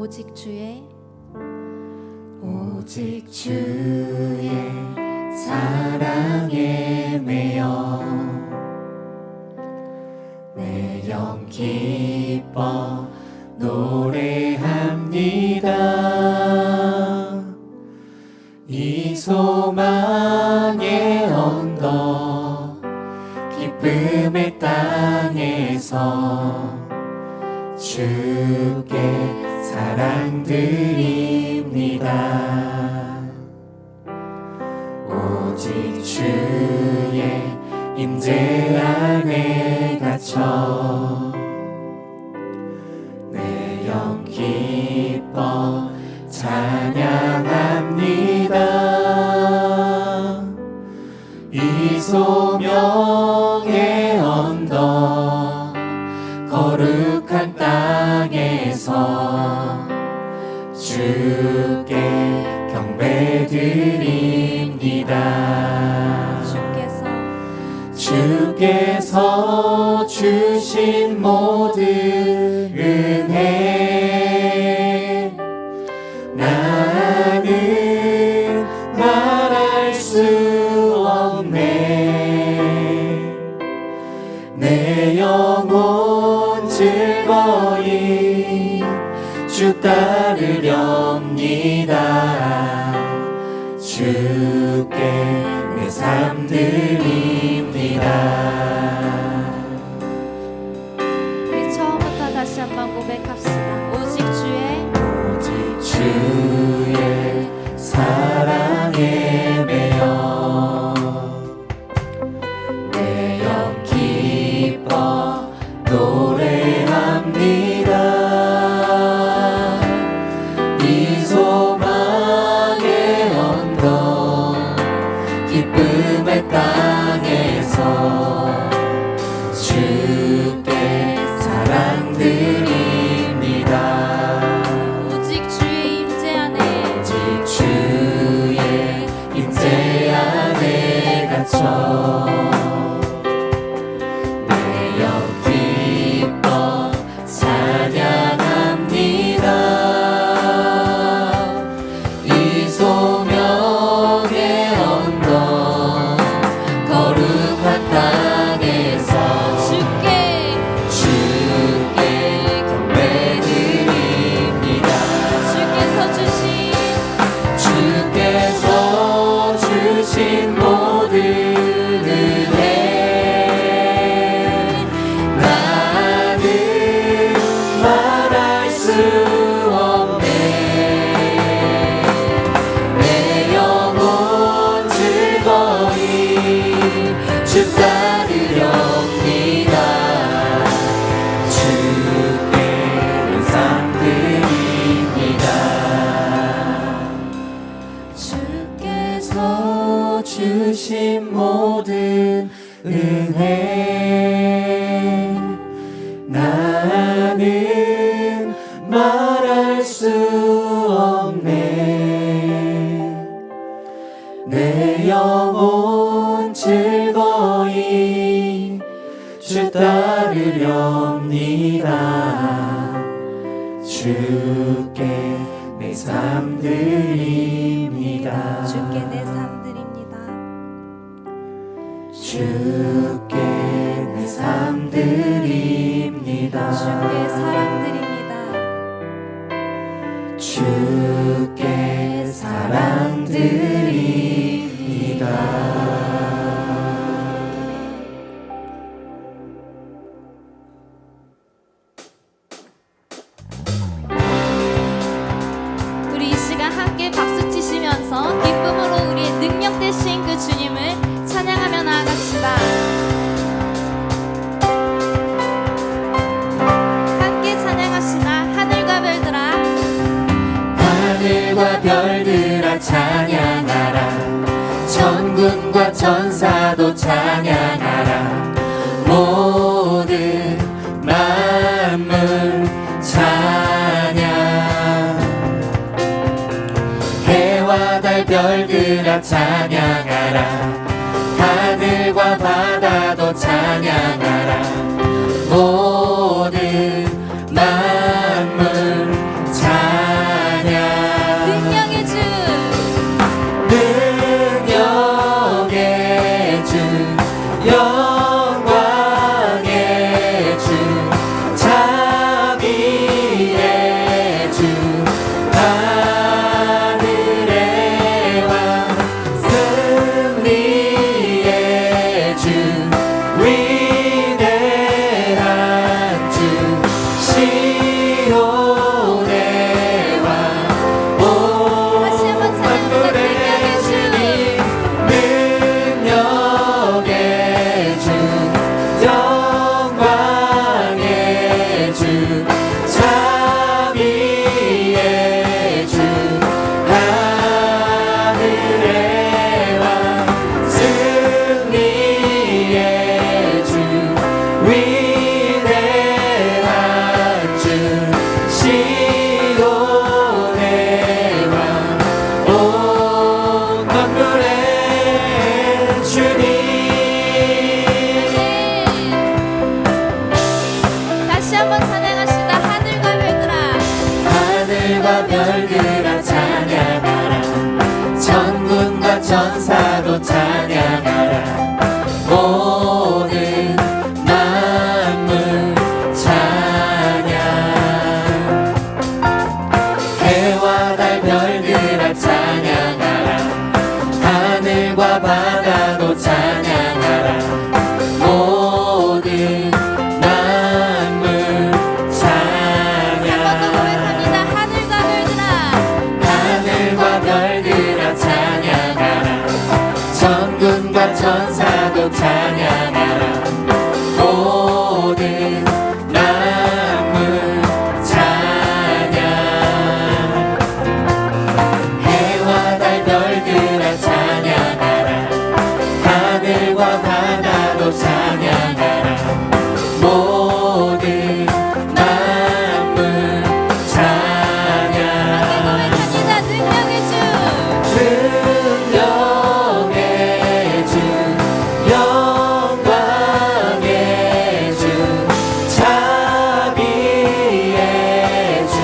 오직 주의 사랑에 매여 내 영 기뻐 노래합니다. 이 소망의 언덕 기쁨의 땅에서 주께 사랑드립니다. 오직 주의 임재 안에 갇혀 내 영 기뻐 찬양합니다. 이 소명의 언덕 거룩한 땅에서 주께 경배드립니다. 주께서 주신 모든 은혜 나는 말할 수 없네. 내 영혼 즐거이 주 따르렵니다. 주께 내 삶 드립니다. 우리 처음부터 다시 한번 고백합시다. 오직 주의 사랑에 매여 내 영 기뻐 노래합니다. 이 소망의 언덕 기쁨의 땅에서 주께 사랑드립니다. 오직 주의 임재 안에 갇혀 내 영 기뻐 찬양합니다. 이 소명의 언덕 거룩한 땅에서 주께 경배드립니다. 주께서 주신 모든 은혜 나는 말할 수 없네. 내 영혼 즐거이 주 따르렵니다. 주께 영상 드립니다. 주께서 주신 모든 은혜 나는 말할 수 없네. 내 영혼 즐거이 주 따르렵니다. 주께 내 삶 드립니다. 주께 내 삶 드립니다. 주께 내 삶 드립니다. 주께 사랑 드립니다. 주께 사랑 드립니다. 우리 이 시간 함께 박수 치시면서 기쁨으로 우리의 능력 되신 그 주님을 찬양하며 나아갑시다. 함께 찬양합시다. 하늘과 별들아 하늘과 별들아 찬양하라. 천군과 천사도 찬양하라. 모든 만물 찬양. 해와 달 별들아 찬양하라. 하늘과 바다도 찬양하라. 모든 만물 찬양. 별들아 찬양하라 천군과 천사도 찬양하라 모든 만물 찬양 해와 달 별들아 찬양하라 하늘과 바다도 찬양하라 모든 만물 찬양 하늘과 별들아 찬양하라 천군과 천사도 찬양하라 모든 만물 찬양 해와 달 별들아 찬양하라 하늘과 바다도 찬양하라 모든 만물 찬양 능력의 주 영광의 주 자비의 주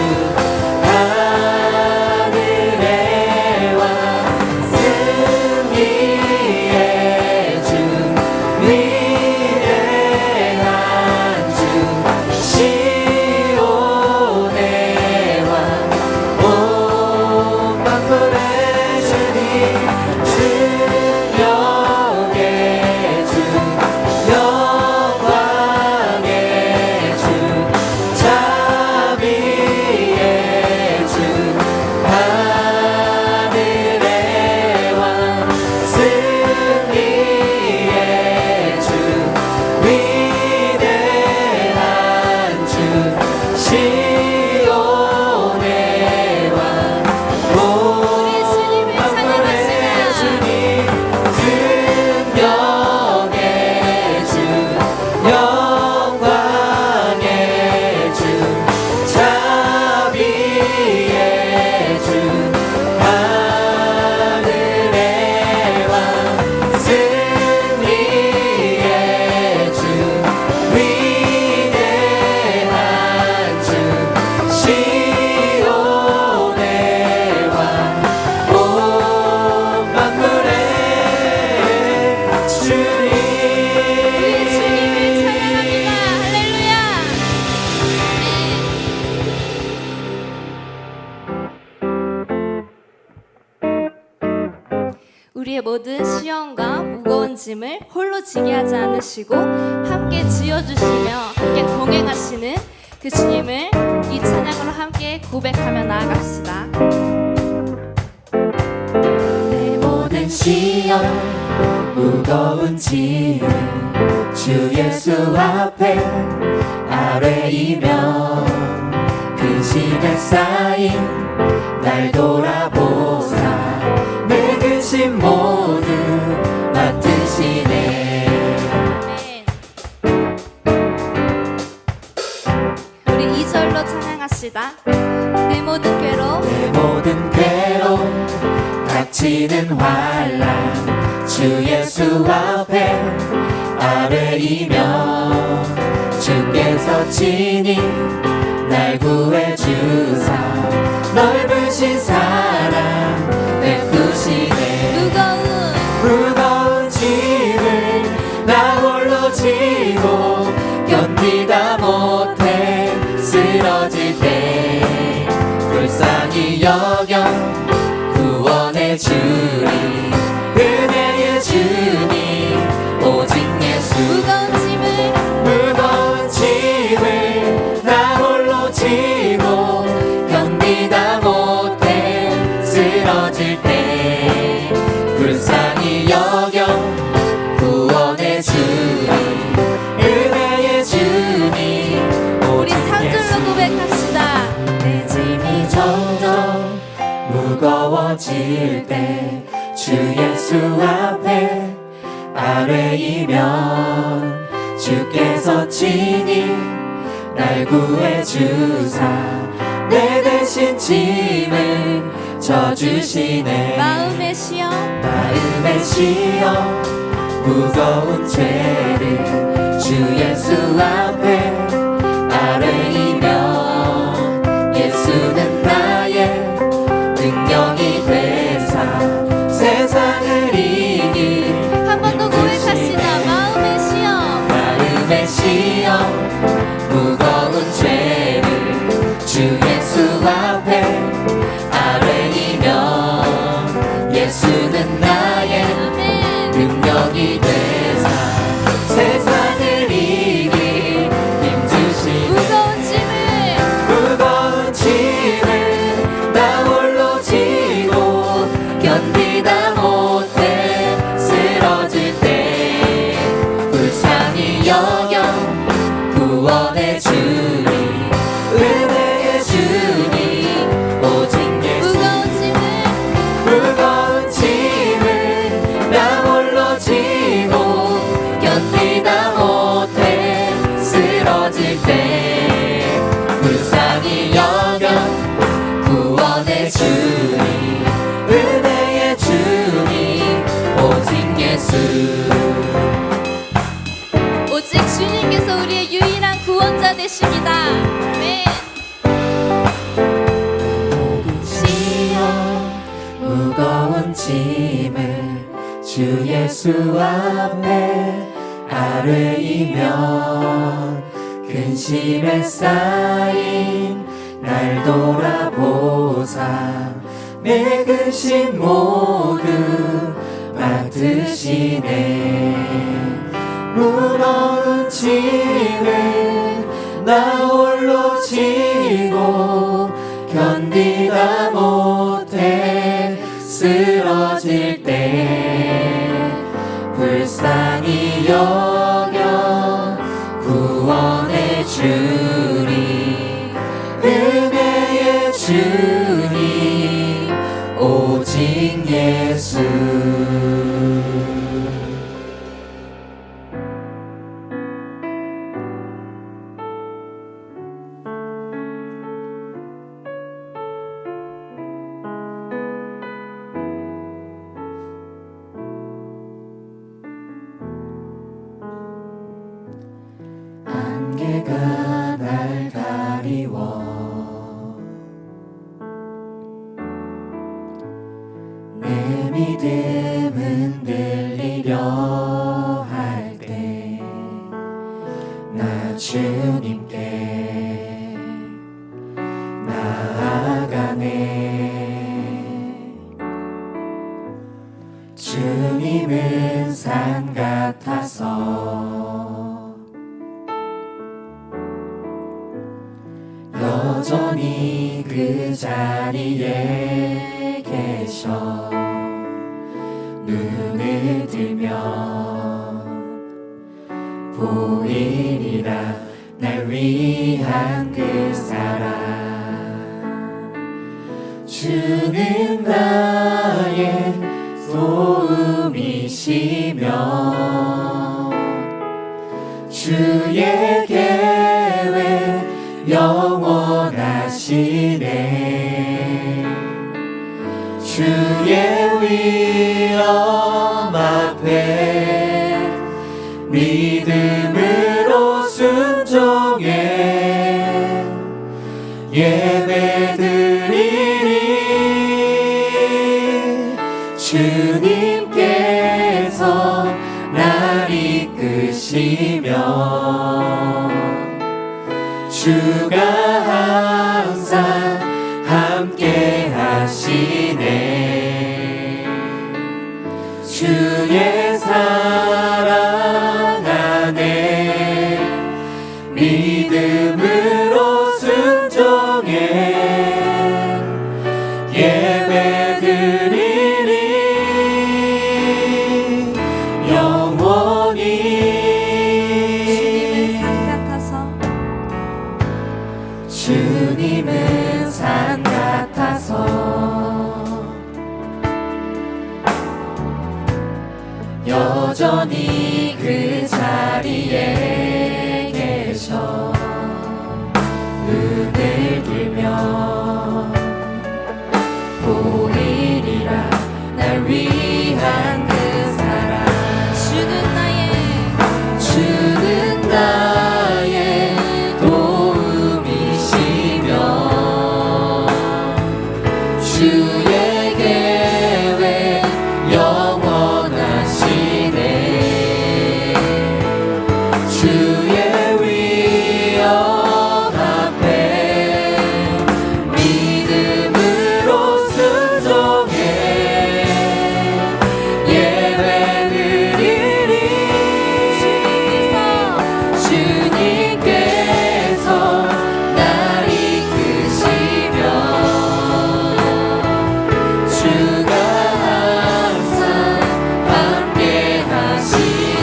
하늘의 왕 승리의 주 위대한 주 시온의 왕 온 만물의 주님 능력의 주 영광의 주 자비의 주 하늘의 왕 승리의 주 위대한 주 시온의 왕 온 만물의 주님 능력의 주 영광의 주 자비의 주 하늘의 왕 승리의 주 위대한 주 시온의 왕 온 만물의 주님 우리의 모든 시험과 무거운 짐을 홀로 지게 하지 않으시고 함께 지어주시며 함께 동행하시는 그 주님을 이 찬양으로 함께 고백하며 나아갑시다. 내 모든 시험 무거운 짐을 주 예수 앞에 아뢰이며 근심에 쌓인 날 돌아보사 내 근심 모두 맡으시네 아멘. 우리 2절로 찬양합시다. 내 모든 괴로움 내 모든 괴로움 닥치는 환난 주 예수 앞에 아뢰이며 주께서 친히 날 구해주사 넓으신 사랑 베푸시네 무거운 짐을 나 홀로 지고 견디다 못해 쓰러질 때 불쌍히 여겨 구원의 주님 은혜의 주님 오직 예수 무거운 짐을 나 홀로 지고 견디다 못해 쓰러질 때 불쌍히 여겨 구원의 주님 은혜의 주님 우리 3절로 고백합시다. 내 짐이 점점 무거워질 때 주 예수 앞에 아뢰이면 주께서 친히 날 구해주사 내 대신 짐을 져주시네 마음의 시험 무거운 죄를 주 예수 앞에 아뢰이며 예수는 나의 오직 주님께서 우리의 유일한 구원자 되십니다. 아멘. 무거운 짐을 주 예수 앞에 아뢰이면 근심에 쌓인 날 돌아보사 내 근심 모두 맡으시네. 무거운 짐을 나 홀로 지고 견디다 못해 쓰러질 때 불쌍히 여겨 구원해 주리. 은혜의 주님 오직 예수. 안개가 날 가리워 내 믿음 흔들리려 할 때 나 주님께 나아가네. 주님은 산 같아서 여전히 그 자리에 계셔. 눈을 들면 보이리라 날 위한 그 사랑. 주는 나의 도움이시며 주의 계획 영원하시네. 주의 위엄 앞에 믿음으로 순종해 예배드리리. 주님께서 날 이끄시며 주가 항상 함께 하시네. 주의 사랑 안에 믿음으로 순종해 예배드리리. 영원히 주님은 산 같아서 여전히 그 자리에 계셔. 눈을 들면 보이리라 날 위한 그 사랑. 주는 나의 주의 계획 영원하시네. 주의 위엄 앞에 믿음으로 순종해 예배드리리. 주님께서 날 이끄시며 주가 항상 함께 하시네.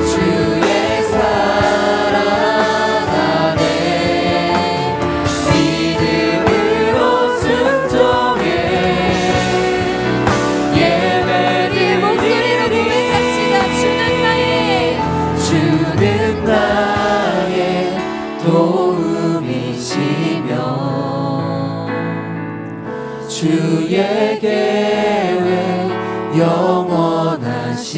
주의 사랑 안에 믿음으로 순종해 예배드리리. 주는 나의 도움이시며 주의 계획 영원하시네.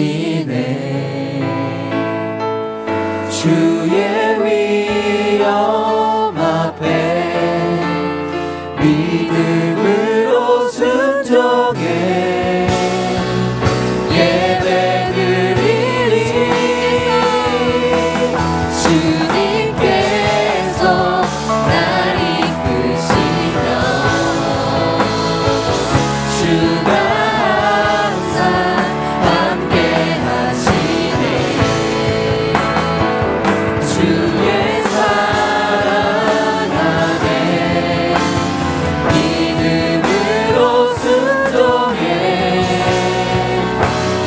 주의 위엄 앞에 믿음으로 순종해 예배드리리. 주님께서 날 이끄시며 주가 항상 함께 하시네. 주의 사랑 안에 믿음으로 순종해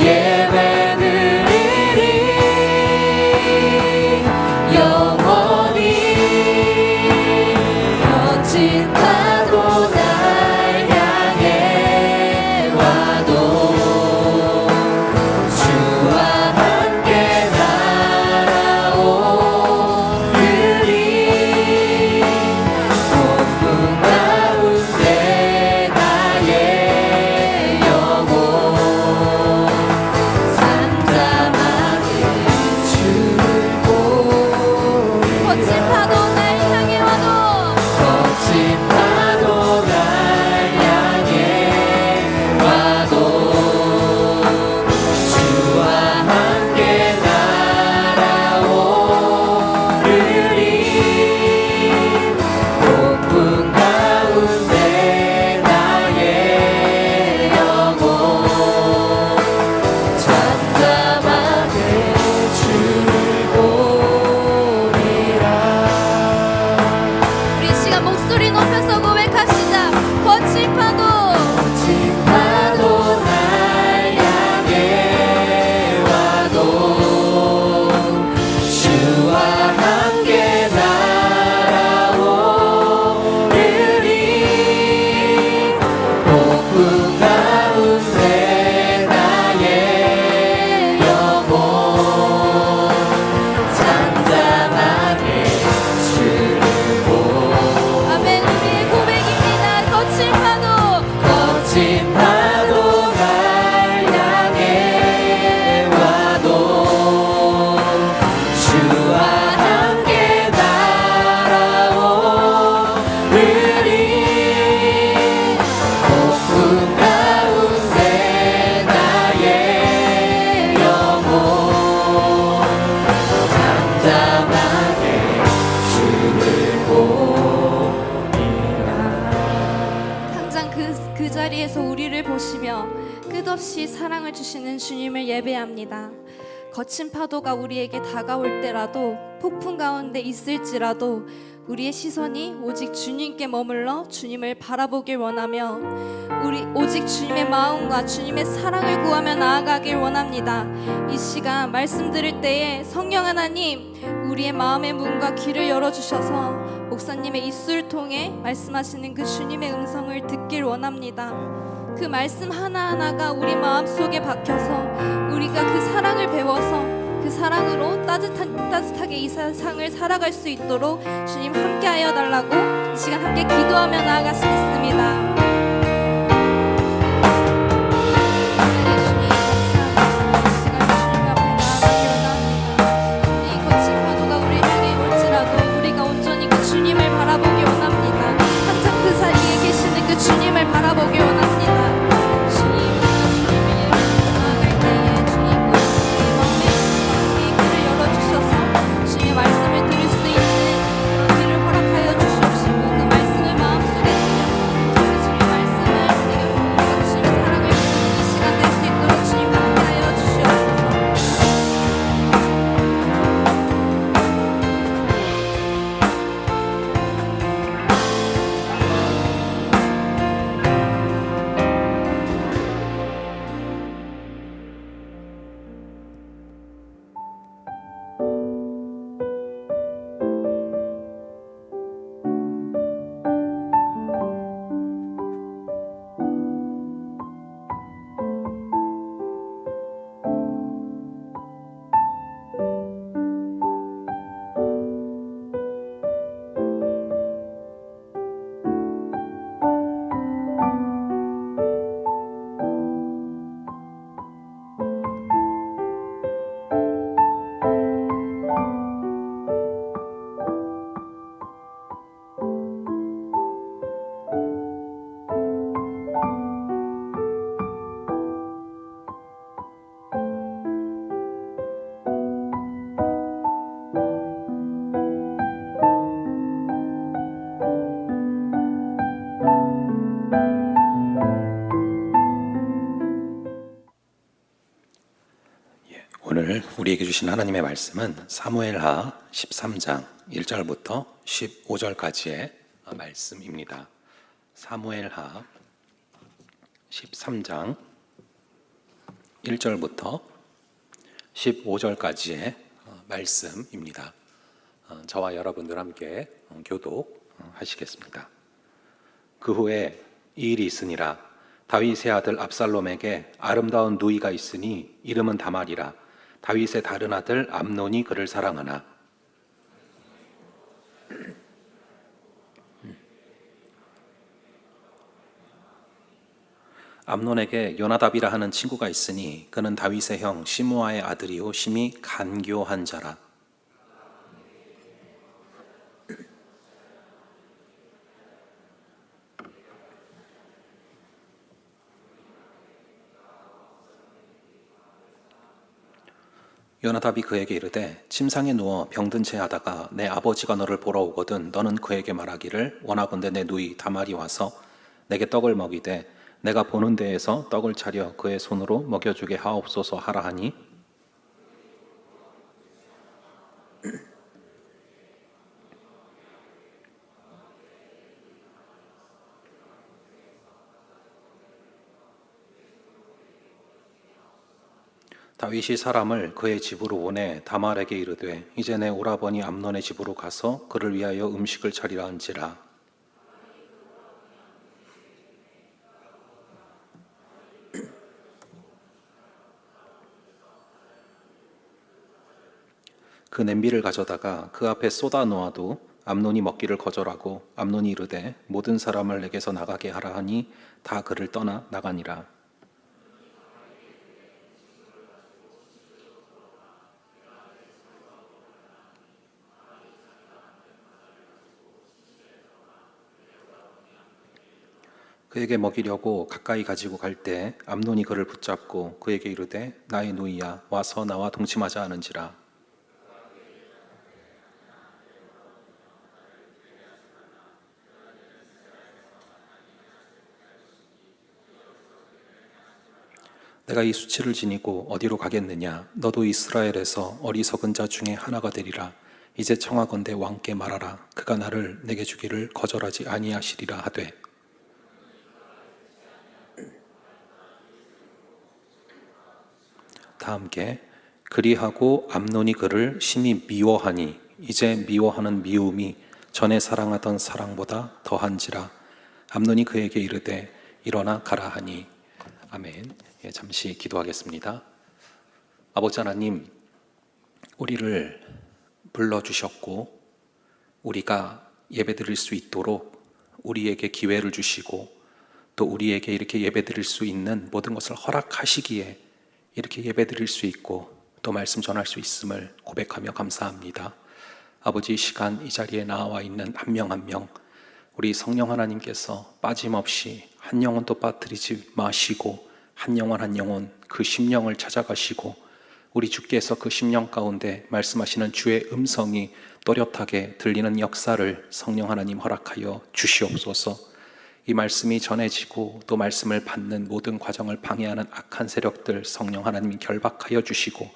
예배드리리. 영원히 거친 파도 날 향해 와도 주와 함께 날아오르리. 폭풍 가운데 나의 영혼 잠잠하게 주고 거친 파도 날 향해 와도 거친 파도 날 향해 와도 주와 함께 날아오르리. 폭풍 가운데 나의 영혼 잠잠하게 주를 보리라. 우리 시간 목소리 높여서 고백합시다. 거친 파도 거친 파도 날 향해 와도 주와 함께 날아오르리. 폭풍 가운데 나의 영혼 잠잠하게 주를 아멘. 우리의 고백입니다. 거친 파도 거친 파도 날 향해 와도 주와 함께 날아오르리. 폭풍 가운데 나의 영혼 잠잠하게 주를 보리라. 당장 그 자리에서 우리를 보시며 끝없이 사랑을 주시는 주님을 예배합니다. 거친 파도가 우리에게 다가올 때라도 폭풍 가운데 있을지라도 우리의 시선이 오직 주님께 머물러 주님을 바라보길 원하며 우리 오직 주님의 마음과 주님의 사랑을 구하며 나아가길 원합니다. 이 시간 말씀 들을 때에 성령 하나님 우리의 마음의 문과 귀를 열어주셔서 목사님의 입술을 통해 말씀하시는 그 주님의 음성을 듣길 원합니다. 그 말씀 하나하나가 우리 마음속에 박혀서 우리가 그 사랑을 배워서 그 사랑으로 따뜻하게 이 세상을 살아갈 수 있도록 주님 함께하여 달라고 이 시간 함께 기도하며 나아가시겠습니다. 주님을 바라보기 원합니다. 주님, 주님을 나아갈 때에 주님 우리 마음의 귀를 열어주셔서 주님의 말씀을 들을 수 있는 귀를 허락하여 주시옵시고 그 말씀을 마음속에 들여 오늘 우리에게 주신 하나님의 말씀은 사무엘하 13장 1절부터 15절까지의 말씀입니다. 사무엘하 13장 1절부터 15절까지의 말씀입니다. 저와 여러분들 함께 교독하시겠습니다. 그 후에 이 일이 있으니라. 다윗의 아들 압살롬에게 아름다운 누이가 있으니 이름은 다말이라. 다윗의 다른 아들 암논이 그를 사랑하나 암논에게 요나답이라 하는 친구가 있으니 그는 다윗의 형 시므아의 아들이요 심히 간교한 자라. 요나답이 그에게 이르되 침상에 누워 병든 채 하다가 내 아버지가 너를 보러 오거든 너는 그에게 말하기를 원하건대 내 누이 다말이 와서 내게 떡을 먹이되 내가 보는 데에서 떡을 차려 그의 손으로 먹여주게 하옵소서 하라 하니 다윗이 사람을 그의 집으로 보내 다말에게 이르되 이제 내 오라버니 암논의 집으로 가서 그를 위하여 음식을 차리라 한지라. 그 냄비를 가져다가 그 앞에 쏟아 놓아도 암논이 먹기를 거절하고 암논이 이르되 모든 사람을 내게서 나가게 하라 하니 다 그를 떠나 나가니라. 그에게 먹이려고 가까이 가지고 갈 때 암논이 그를 붙잡고 그에게 이르되 나의 누이야 와서 나와 동침하자 하는지라. 내가 이 수치를 지니고 어디로 가겠느냐. 너도 이스라엘에서 어리석은 자 중에 하나가 되리라. 이제 청하건대 왕께 말하라. 그가 나를 내게 주기를 거절하지 아니하시리라 하되 다 함께 그리하고 암논이 그를 심히 미워하니 이제 미워하는 미움이 전에 사랑하던 사랑보다 더한지라. 암논이 그에게 이르되 일어나 가라 하니. 아멘. 잠시 기도하겠습니다. 아버지 하나님, 우리를 불러주셨고 우리가 예배드릴 수 있도록 우리에게 기회를 주시고 또 우리에게 이렇게 예배드릴 수 있는 모든 것을 허락하시기에 이렇게 예배드릴 수 있고 또 말씀 전할 수 있음을 고백하며 감사합니다. 아버지, 이 시간 이 자리에 나와 있는 한 명 한 명 우리 성령 하나님께서 빠짐없이 한 영혼도 빠뜨리지 마시고 한 영혼 한 영혼 그 심령을 찾아가시고 우리 주께서 그 심령 가운데 말씀하시는 주의 음성이 또렷하게 들리는 역사를 성령 하나님 허락하여 주시옵소서. 이 말씀이 전해지고 또 말씀을 받는 모든 과정을 방해하는 악한 세력들 성령 하나님이 결박하여 주시고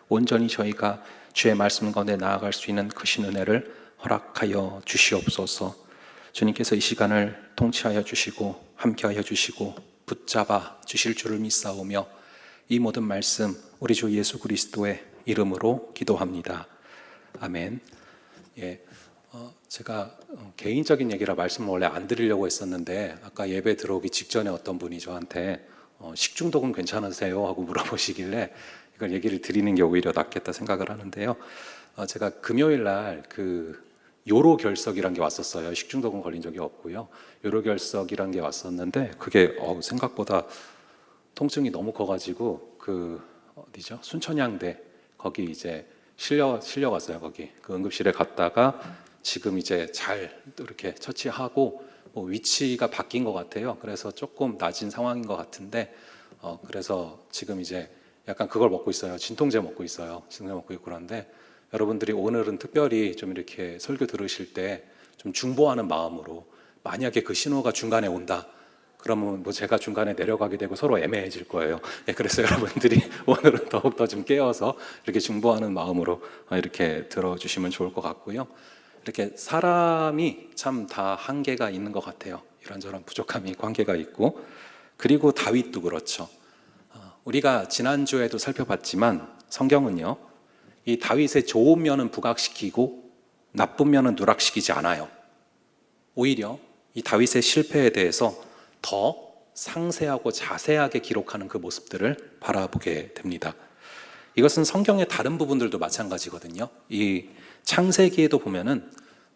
온전히 저희가 주의 말씀 가운데 나아갈 수 있는 크신 은혜를 허락하여 주시옵소서. 주님께서 이 시간을 통치하여 주시고 함께하여 주시고 붙잡아 주실 줄을 믿사오며 이 모든 말씀 우리 주 예수 그리스도의 이름으로 기도합니다. 아멘. 제가 개인적인 얘기라 말씀을 원래 안 드리려고 했었는데 아까 예배 들어오기 직전에 어떤 분이 저한테 식중독은 괜찮으세요? 하고 물어보시길래 이걸 얘기를 드리는 게 오히려 낫겠다 생각을 하는데요. 제가 금요일 날 그 요로결석이란 게 왔었어요. 식중독은 걸린 적이 없고요. 요로결석이란 게 왔었는데 그게 생각보다 통증이 너무 커가지고 그 어디죠? 순천향대 거기 이제 실려갔어요. 거기 그 응급실에 갔다가 지금 이제 잘 이렇게 처치하고 위치가 바뀐 것 같아요. 그래서 조금 낮은 상황인 것 같은데 그래서 지금 이제 약간 그걸 먹고 있어요. 진통제 먹고 있어요. 진통제 먹고 있고 그런데 여러분들이 오늘은 특별히 좀 이렇게 설교 들으실 때 좀 중보하는 마음으로 만약에 그 신호가 중간에 온다 그러면 뭐 제가 중간에 내려가게 되고 서로 애매해질 거예요. 예, 그래서 여러분들이 오늘은 더욱더 좀 깨어서 이렇게 중보하는 마음으로 이렇게 들어주시면 좋을 것 같고요. 이렇게 사람이 참 다 한계가 있는 것 같아요. 이런저런 부족함이 관계가 있고, 그리고 다윗도 그렇죠. 우리가 지난주에도 살펴봤지만 성경은요, 이 다윗의 좋은 면은 부각시키고 나쁜 면은 누락시키지 않아요. 오히려 이 다윗의 실패에 대해서 더 상세하고 자세하게 기록하는 그 모습들을 바라보게 됩니다. 이것은 성경의 다른 부분들도 마찬가지거든요. 이 창세기에도 보면은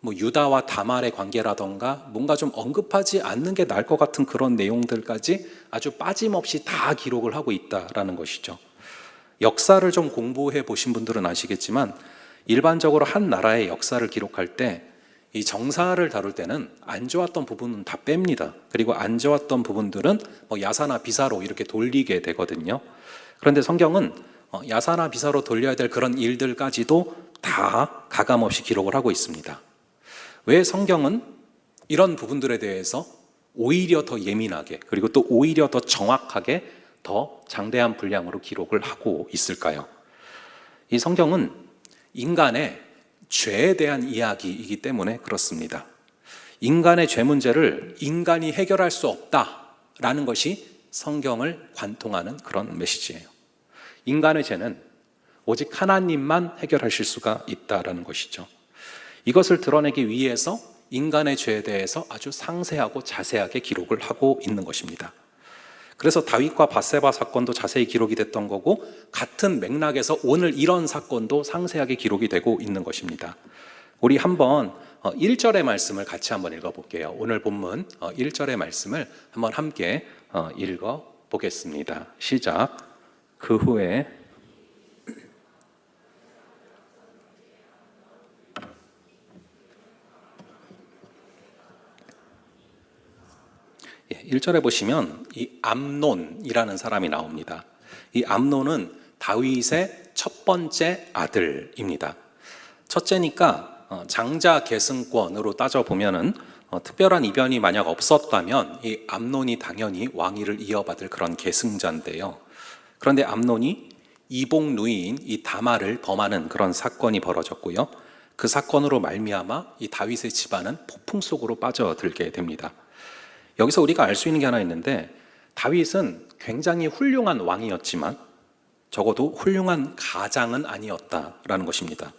뭐 유다와 다말의 관계라던가 뭔가 좀 언급하지 않는 게 나을 것 같은 그런 내용들까지 아주 빠짐없이 다 기록을 하고 있다라는 것이죠. 역사를 좀 공부해 보신 분들은 아시겠지만 일반적으로 한 나라의 역사를 기록할 때 이 정사를 다룰 때는 안 좋았던 부분은 다 뺍니다. 그리고 안 좋았던 부분들은 뭐 야사나 비사로 이렇게 돌리게 되거든요. 그런데 성경은 야사나 비사로 돌려야 될 그런 일들까지도 다 가감없이 기록을 하고 있습니다. 왜 성경은 이런 부분들에 대해서 오히려 더 예민하게, 그리고 또 오히려 더 정확하게 더 장대한 분량으로 기록을 하고 있을까요? 이 성경은 인간의 죄에 대한 이야기이기 때문에 그렇습니다. 인간의 죄 문제를 인간이 해결할 수 없다라는 것이 성경을 관통하는 그런 메시지예요. 인간의 죄는 오직 하나님만 해결하실 수가 있다라는 것이죠. 이것을 드러내기 위해서 인간의 죄에 대해서 아주 상세하고 자세하게 기록을 하고 있는 것입니다. 그래서 다윗과 밧세바 사건도 자세히 기록이 됐던 거고, 같은 맥락에서 오늘 이런 사건도 상세하게 기록이 되고 있는 것입니다. 우리 한번 1절의 말씀을 같이 한번 읽어볼게요. 오늘 본문 1절의 말씀을 한번 함께 읽어보겠습니다. 시작. 그 후에 1절에 보시면 이 암논이라는 사람이 나옵니다. 이 암논은 다윗의 첫 번째 아들입니다. 첫째니까 장자 계승권으로 따져보면은 특별한 이변이 만약 없었다면 이 암논이 당연히 왕위를 이어받을 그런 계승자인데요. 그런데 암논이 이복 누이인 이 다말을 범하는 그런 사건이 벌어졌고요. 그 사건으로 말미암아 이 다윗의 집안은 폭풍 속으로 빠져들게 됩니다. 여기서 우리가 알 수 있는 게 하나 있는데, 다윗은 굉장히 훌륭한 왕이었지만 적어도 훌륭한 가장은 아니었다라는 것입니다.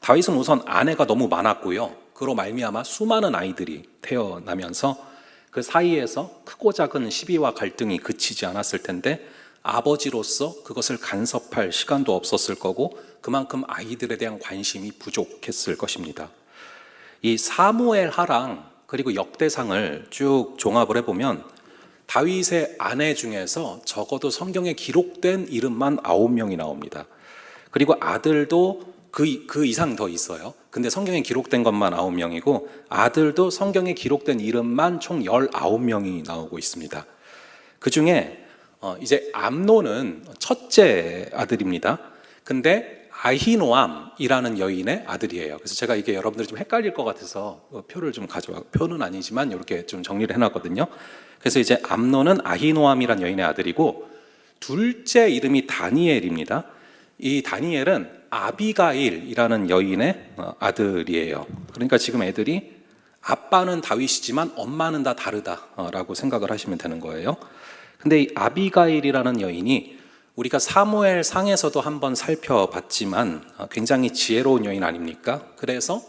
다윗은 우선 아내가 너무 많았고요. 그로 말미암아 수많은 아이들이 태어나면서 그 사이에서 크고 작은 시비와 갈등이 그치지 않았을 텐데, 아버지로서 그것을 간섭할 시간도 없었을 거고, 그만큼 아이들에 대한 관심이 부족했을 것입니다. 이 사무엘 하랑 그리고 역대상을 쭉 종합을 해보면 다윗의 아내 중에서 적어도 성경에 기록된 이름만 9명이 나옵니다. 그리고 아들도 그 이상 더 있어요. 근데 성경에 기록된 것만 9명이고 아들도 성경에 기록된 이름만 총 19명이 나오고 있습니다. 그 중에 이제 암논은 첫째 아들입니다. 근데 아히노암이라는 여인의 아들이에요. 그래서 제가 이게 여러분들이 좀 헷갈릴 것 같아서 표를 좀 가져와, 표는 아니지만 이렇게 좀 정리를 해놨거든요. 그래서 이제 암논은 아히노암이라는 여인의 아들이고, 둘째 이름이 다니엘입니다. 이 다니엘은 아비가일이라는 여인의 아들이에요. 그러니까 지금 애들이 아빠는 다윗이지만 엄마는 다 다르다라고 생각을 하시면 되는 거예요. 근데 이 아비가일이라는 여인이 우리가 사무엘 상에서도 한번 살펴봤지만 굉장히 지혜로운 여인 아닙니까? 그래서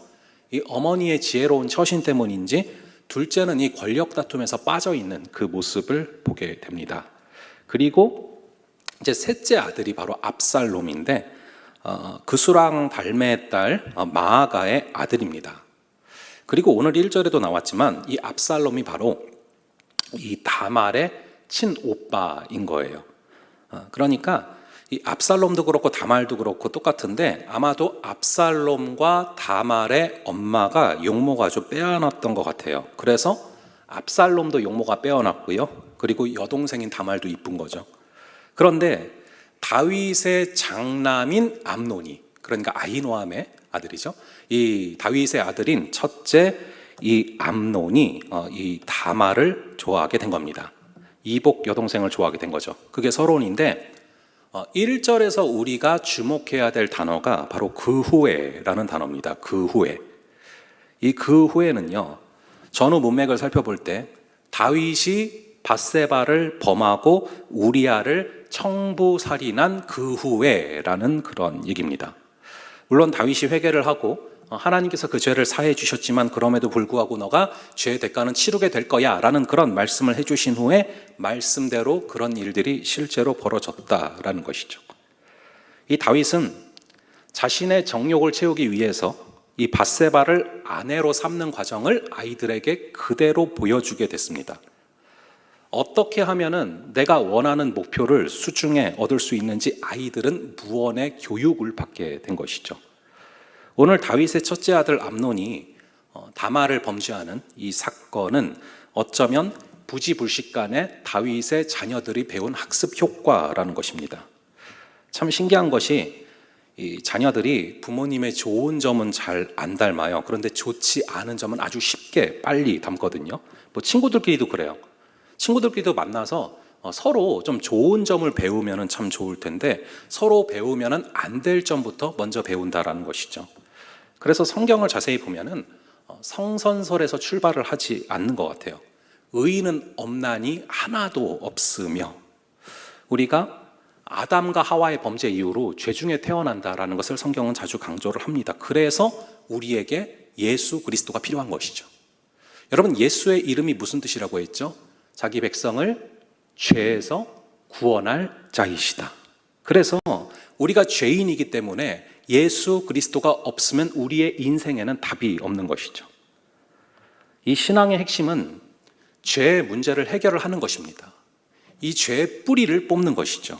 이 어머니의 지혜로운 처신 때문인지 둘째는 이 권력 다툼에서 빠져 있는 그 모습을 보게 됩니다. 그리고 이제 셋째 아들이 바로 압살롬인데 그수랑 달메의 딸 마아가의 아들입니다. 그리고 오늘 1절에도 나왔지만 이 압살롬이 바로 이 다말의 친오빠인 거예요. 그러니까 이 압살롬도 그렇고 다말도 그렇고 똑같은데, 아마도 압살롬과 다말의 엄마가 용모가 아주 빼어났던 것 같아요. 그래서 압살롬도 용모가 빼어났고요. 그리고 여동생인 다말도 이쁜 거죠. 그런데 다윗의 장남인 암논이, 그러니까 아히노암의 아들이죠. 이 다윗의 아들인 첫째 이 암논이 이 다말을 좋아하게 된 겁니다. 이복 여동생을 좋아하게 된 거죠. 그게 서론인데 1절에서 우리가 주목해야 될 단어가 바로 그 후에라는 단어입니다. 그 후에. 이 그 후에는요, 전후 문맥을 살펴볼 때 다윗이 밧세바를 범하고 우리아를 청부살인한 그 후에라는 그런 얘기입니다. 물론 다윗이 회개를 하고 하나님께서 그 죄를 사해 주셨지만 그럼에도 불구하고 너가 죄의 대가는 치르게 될 거야 라는 그런 말씀을 해주신 후에 말씀대로 그런 일들이 실제로 벌어졌다라는 것이죠. 이 다윗은 자신의 정욕을 채우기 위해서 이 밧세바를 아내로 삼는 과정을 아이들에게 그대로 보여주게 됐습니다. 어떻게 하면은 내가 원하는 목표를 수중에 얻을 수 있는지 아이들은 무언의 교육을 받게 된 것이죠. 오늘 다윗의 첫째 아들 암논이 다말을 범죄하는 이 사건은 어쩌면 부지불식간에 다윗의 자녀들이 배운 학습 효과라는 것입니다. 참 신기한 것이 이 자녀들이 부모님의 좋은 점은 잘 안 닮아요. 그런데 좋지 않은 점은 아주 쉽게 빨리 닮거든요. 뭐 친구들끼리도 그래요. 친구들끼리도 만나서 서로 좀 좋은 점을 배우면 참 좋을 텐데 서로 배우면 안 될 점부터 먼저 배운다라는 것이죠. 그래서 성경을 자세히 보면은 성선설에서 출발을 하지 않는 것 같아요. 의인은 없나니 하나도 없으며, 우리가 아담과 하와의 범죄 이후로 죄 중에 태어난다라는 것을 성경은 자주 강조를 합니다. 그래서 우리에게 예수 그리스도가 필요한 것이죠. 여러분, 예수의 이름이 무슨 뜻이라고 했죠? 자기 백성을 죄에서 구원할 자이시다. 그래서 우리가 죄인이기 때문에 예수 그리스도가 없으면 우리의 인생에는 답이 없는 것이죠. 이 신앙의 핵심은 죄의 문제를 해결을 하는 것입니다. 이 죄의 뿌리를 뽑는 것이죠.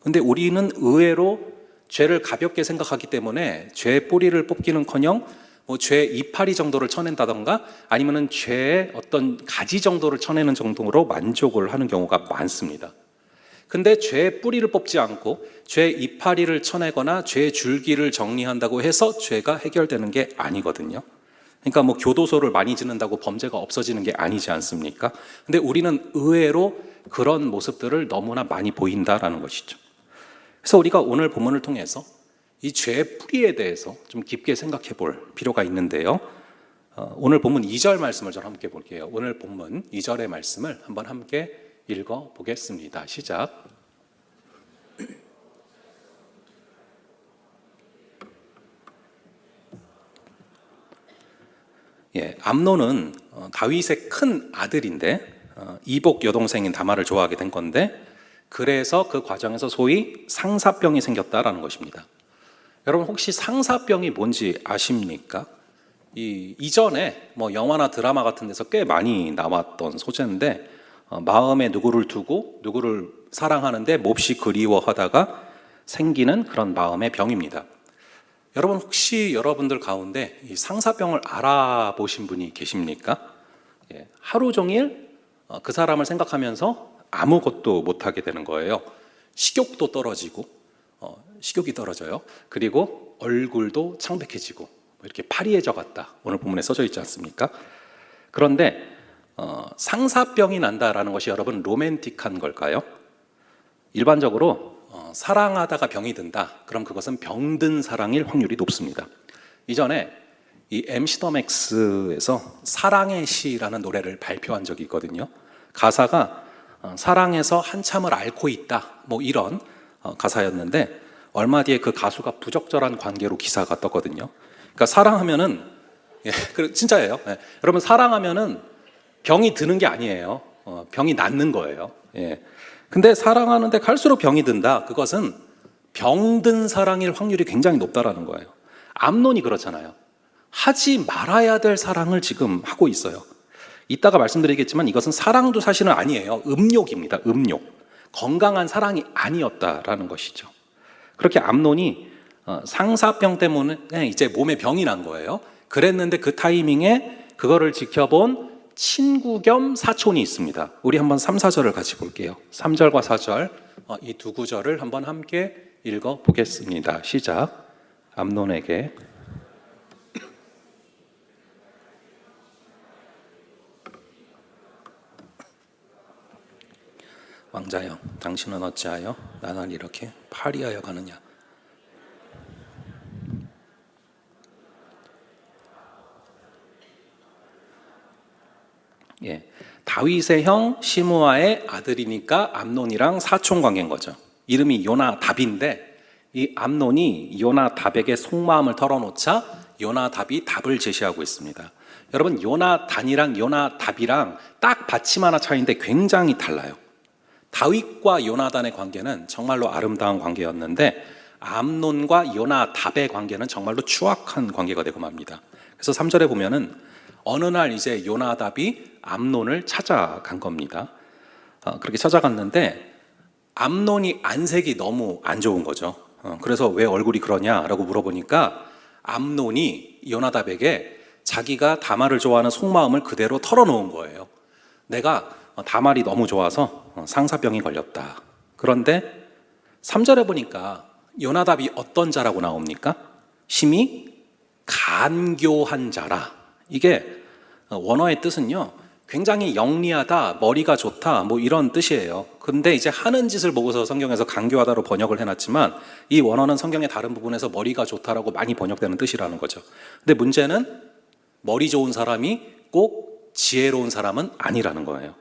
근데 우리는 의외로 죄를 가볍게 생각하기 때문에 죄의 뿌리를 뽑기는커녕 뭐 죄 이파리 정도를 쳐낸다던가 아니면은 죄의 어떤 가지 정도를 쳐내는 정도로 만족을 하는 경우가 많습니다. 근데 죄의 뿌리를 뽑지 않고 죄의 이파리를 쳐내거나 죄의 줄기를 정리한다고 해서 죄가 해결되는 게 아니거든요. 그러니까 뭐 교도소를 많이 짓는다고 범죄가 없어지는 게 아니지 않습니까? 근데 우리는 의외로 그런 모습들을 너무나 많이 보인다라는 것이죠. 그래서 우리가 오늘 본문을 통해서 이 죄의 뿌리에 대해서 좀 깊게 생각해 볼 필요가 있는데요. 오늘 본문 2절 말씀을 좀 함께 볼게요. 오늘 본문 2절의 말씀을 한번 함께 읽어 보겠습니다. 시작. 암논은 다윗의 큰 아들인데 이복 여동생인 다말을 좋아하게 된 건데, 그래서 그 과정에서 소위 상사병이 생겼다라는 것입니다. 여러분, 혹시 상사병이 뭔지 아십니까? 이전에 뭐 영화나 드라마 같은 데서 꽤 많이 나왔던 소재인데, 마음에 누구를 두고 누구를 사랑하는데 몹시 그리워하다가 생기는 그런 마음의 병입니다. 여러분, 혹시 여러분들 가운데 이 상사병을 알아보신 분이 계십니까? 하루 종일 그 사람을 생각하면서 아무것도 못하게 되는 거예요. 식욕도 떨어지고, 식욕이 떨어져요. 그리고 얼굴도 창백해지고, 이렇게 파리해져 갔다. 오늘 본문에 써져 있지 않습니까? 그런데 상사병이 난다라는 것이 여러분 로맨틱한 걸까요? 일반적으로 사랑하다가 병이 든다. 그럼 그것은 병든 사랑일 확률이 높습니다. 이전에 이 MC 더 맥스에서 사랑의 시라는 노래를 발표한 적이 있거든요. 가사가 사랑해서 한참을 앓고 있다, 뭐 이런 가사였는데, 얼마 뒤에 그 가수가 부적절한 관계로 기사가 떴거든요. 그러니까 사랑하면은, 진짜예요. 여러분, 사랑하면은 병이 드는 게 아니에요. 병이 낫는 거예요. 근데 사랑하는데 갈수록 병이 든다. 그것은 병든 사랑일 확률이 굉장히 높다라는 거예요. 암논이 그렇잖아요. 하지 말아야 될 사랑을 지금 하고 있어요. 이따가 말씀드리겠지만 이것은 사랑도 사실은 아니에요. 음욕입니다. 음욕. 건강한 사랑이 아니었다라는 것이죠. 그렇게 암논이 상사병 때문에 이제 몸에 병이 난 거예요. 그랬는데 그 타이밍에 그거를 지켜본 친구 겸 사촌이 있습니다. 우리 한번 3, 4절을 같이 볼게요. 3절과 4절 이 두 구절을 한번 함께 읽어 보겠습니다. 시작. 암논에게 왕자여, 당신은 어찌하여 나날 이렇게 파리하여 가느냐. 예, 다윗의 형 시므아의 아들이니까 암논이랑 사촌 관계인 거죠. 이름이 요나답인데 이 암논이 요나답에게 속마음을 털어놓자 요나답이 답을 제시하고 있습니다. 여러분, 요나단이랑 요나답이랑 딱 받침 하나 차이인데 굉장히 달라요. 다윗과 요나단의 관계는 정말로 아름다운 관계였는데 암논과 요나답의 관계는 정말로 추악한 관계가 되고 맙니다. 그래서 3절에 보면은 어느 날 이제 요나답이 암논을 찾아간 겁니다. 그렇게 찾아갔는데 암논이 안색이 너무 안 좋은 거죠. 그래서 왜 얼굴이 그러냐라고 물어보니까 암논이 요나답에게 자기가 다말을 좋아하는 속마음을 그대로 털어놓은 거예요. 내가 다말이 너무 좋아서 상사병이 걸렸다. 그런데 3절에 보니까 요나답이 어떤 자라고 나옵니까? 심히 간교한 자라. 이게 원어의 뜻은요, 굉장히 영리하다, 머리가 좋다, 뭐 이런 뜻이에요. 근데 이제 하는 짓을 보고서 성경에서 간교하다로 번역을 해놨지만 이 원어는 성경의 다른 부분에서 머리가 좋다라고 많이 번역되는 뜻이라는 거죠. 근데 문제는 머리 좋은 사람이 꼭 지혜로운 사람은 아니라는 거예요.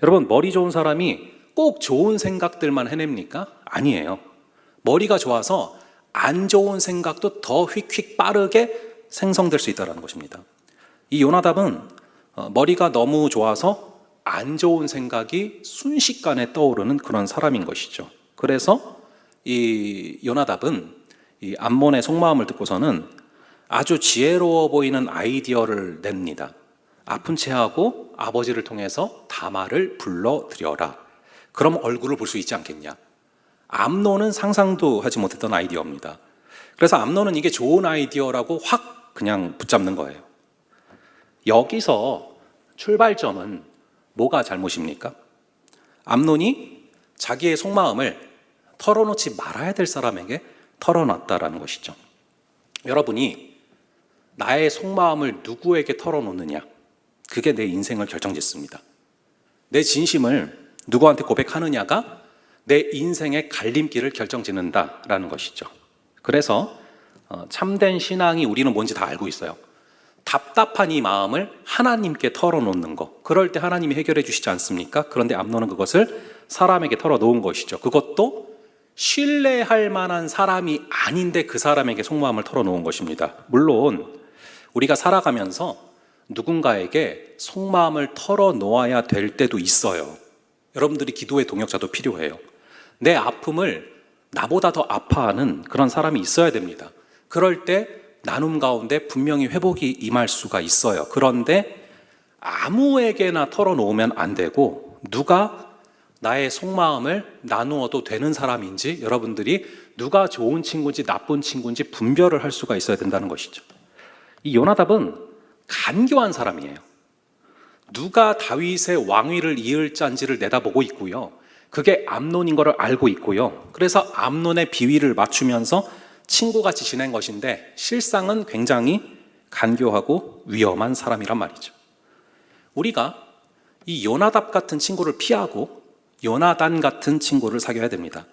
여러분, 머리 좋은 사람이 꼭 좋은 생각들만 해냅니까? 아니에요. 머리가 좋아서 안 좋은 생각도 더 휙휙 빠르게 생성될 수 있다는 것입니다. 이 요나답은 머리가 너무 좋아서 안 좋은 생각이 순식간에 떠오르는 그런 사람인 것이죠. 그래서 이 요나답은 이 암몬의 속마음을 듣고서는 아주 지혜로워 보이는 아이디어를 냅니다. 아픈 체하고 아버지를 통해서 다말을 불러들여라. 그럼 얼굴을 볼 수 있지 않겠냐. 암논은 상상도 하지 못했던 아이디어입니다. 그래서 암논은 이게 좋은 아이디어라고 확 그냥 붙잡는 거예요. 여기서 출발점은 뭐가 잘못입니까? 암논이 자기의 속마음을 털어놓지 말아야 될 사람에게 털어놨다라는 것이죠. 여러분이 나의 속마음을 누구에게 털어놓느냐, 그게 내 인생을 결정짓습니다. 내 진심을 누구한테 고백하느냐가 내 인생의 갈림길을 결정짓는다라는 것이죠. 그래서 참된 신앙이 우리는 뭔지 다 알고 있어요. 답답한 이 마음을 하나님께 털어놓는 거, 그럴 때 하나님이 해결해 주시지 않습니까? 그런데 암논은 그것을 사람에게 털어놓은 것이죠. 그것도 신뢰할 만한 사람이 아닌데 그 사람에게 속마음을 털어놓은 것입니다. 물론 우리가 살아가면서 누군가에게 속마음을 털어놓아야 될 때도 있어요. 여러분들이 기도의 동역자도 필요해요. 내 아픔을 나보다 더 아파하는 그런 사람이 있어야 됩니다. 그럴 때 나눔 가운데 분명히 회복이 임할 수가 있어요. 그런데 아무에게나 털어놓으면 안 되고, 누가 나의 속마음을 나누어도 되는 사람인지, 여러분들이 누가 좋은 친구인지 나쁜 친구인지 분별을 할 수가 있어야 된다는 것이죠. 이 요나답은 간교한 사람이에요. 누가 다윗의 왕위를 이을 잔지를 내다보고 있고요, 그게 암논인 것을 알고 있고요. 그래서 암논의 비위를 맞추면서 친구같이 지낸 것인데 실상은 굉장히 간교하고 위험한 사람이란 말이죠. 우리가 이 요나답 같은 친구를 피하고 요나단 같은 친구를 사귀어야 됩니다.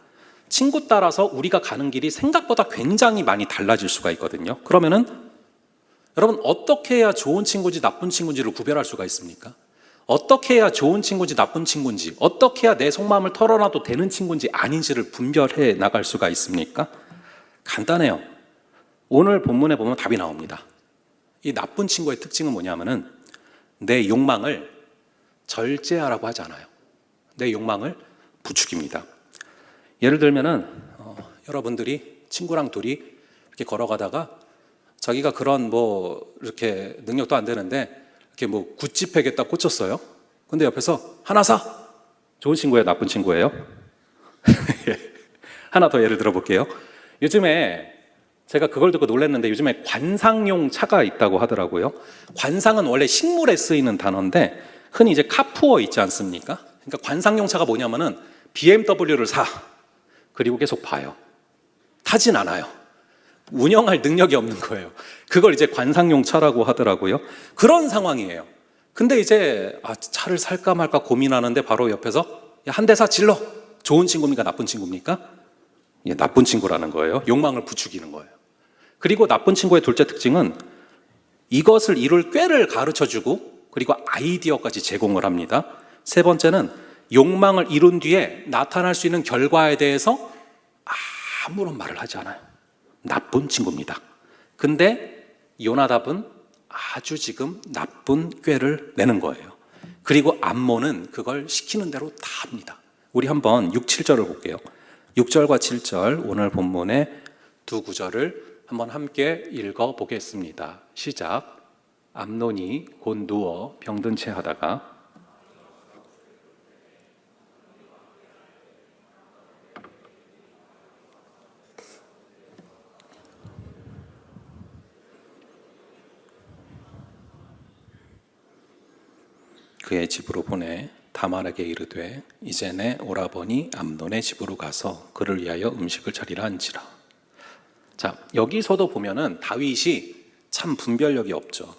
친구 따라서 우리가 가는 길이 생각보다 굉장히 많이 달라질 수가 있거든요. 그러면은 여러분, 어떻게 해야 좋은 친구인지 나쁜 친구인지를 구별할 수가 있습니까? 어떻게 해야 좋은 친구인지 나쁜 친구인지, 어떻게 해야 내 속마음을 털어놔도 되는 친구인지 아닌지를 분별해 나갈 수가 있습니까? 간단해요. 오늘 본문에 보면 답이 나옵니다. 이 나쁜 친구의 특징은 뭐냐면은 내 욕망을 절제하라고 하지 않아요. 내 욕망을 부추깁니다. 예를 들면은 여러분들이 친구랑 둘이 이렇게 걸어가다가 자기가 그런 뭐 이렇게 능력도 안 되는데 이렇게 뭐 굿즈팩에다 꽂혔어요. 근데 옆에서 하나 사! 좋은 친구예요, 나쁜 친구예요? 하나 더 예를 들어볼게요. 요즘에 제가 그걸 듣고 놀랐는데 요즘에 관상용 차가 있다고 하더라고요. 관상은 원래 식물에 쓰이는 단어인데 흔히 이제 카푸어 있지 않습니까? 그러니까 관상용 차가 뭐냐면은 BMW를 사. 그리고 계속 봐요. 타진 않아요. 운영할 능력이 없는 거예요. 그걸 이제 관상용 차라고 하더라고요. 그런 상황이에요. 근데 이제 차를 살까 말까 고민하는데 바로 옆에서 야, 한 대 사 질러. 좋은 친구입니까? 나쁜 친구입니까? 예, 나쁜 친구라는 거예요. 욕망을 부추기는 거예요. 그리고 나쁜 친구의 둘째 특징은 이것을 이룰 꾀를 가르쳐주고 그리고 아이디어까지 제공을 합니다. 세 번째는 욕망을 이룬 뒤에 나타날 수 있는 결과에 대해서 아무런 말을 하지 않아요. 나쁜 친구입니다. 근데 요나답은 아주 지금 나쁜 꾀를 내는 거예요. 그리고 암몬은 그걸 시키는 대로 다 합니다. 우리 한번 6, 7절을 볼게요. 6절과 7절 오늘 본문의 두 구절을 한번 함께 읽어보겠습니다. 시작. 암논이 곧 누워 병든 채 하다가 그의 집으로 보내 다말에게 이르되 이제 내 오라버니 암논의 집으로 가서 그를 위하여 음식을 차리라 한지라. 자, 여기서도 보면은 다윗이 참 분별력이 없죠.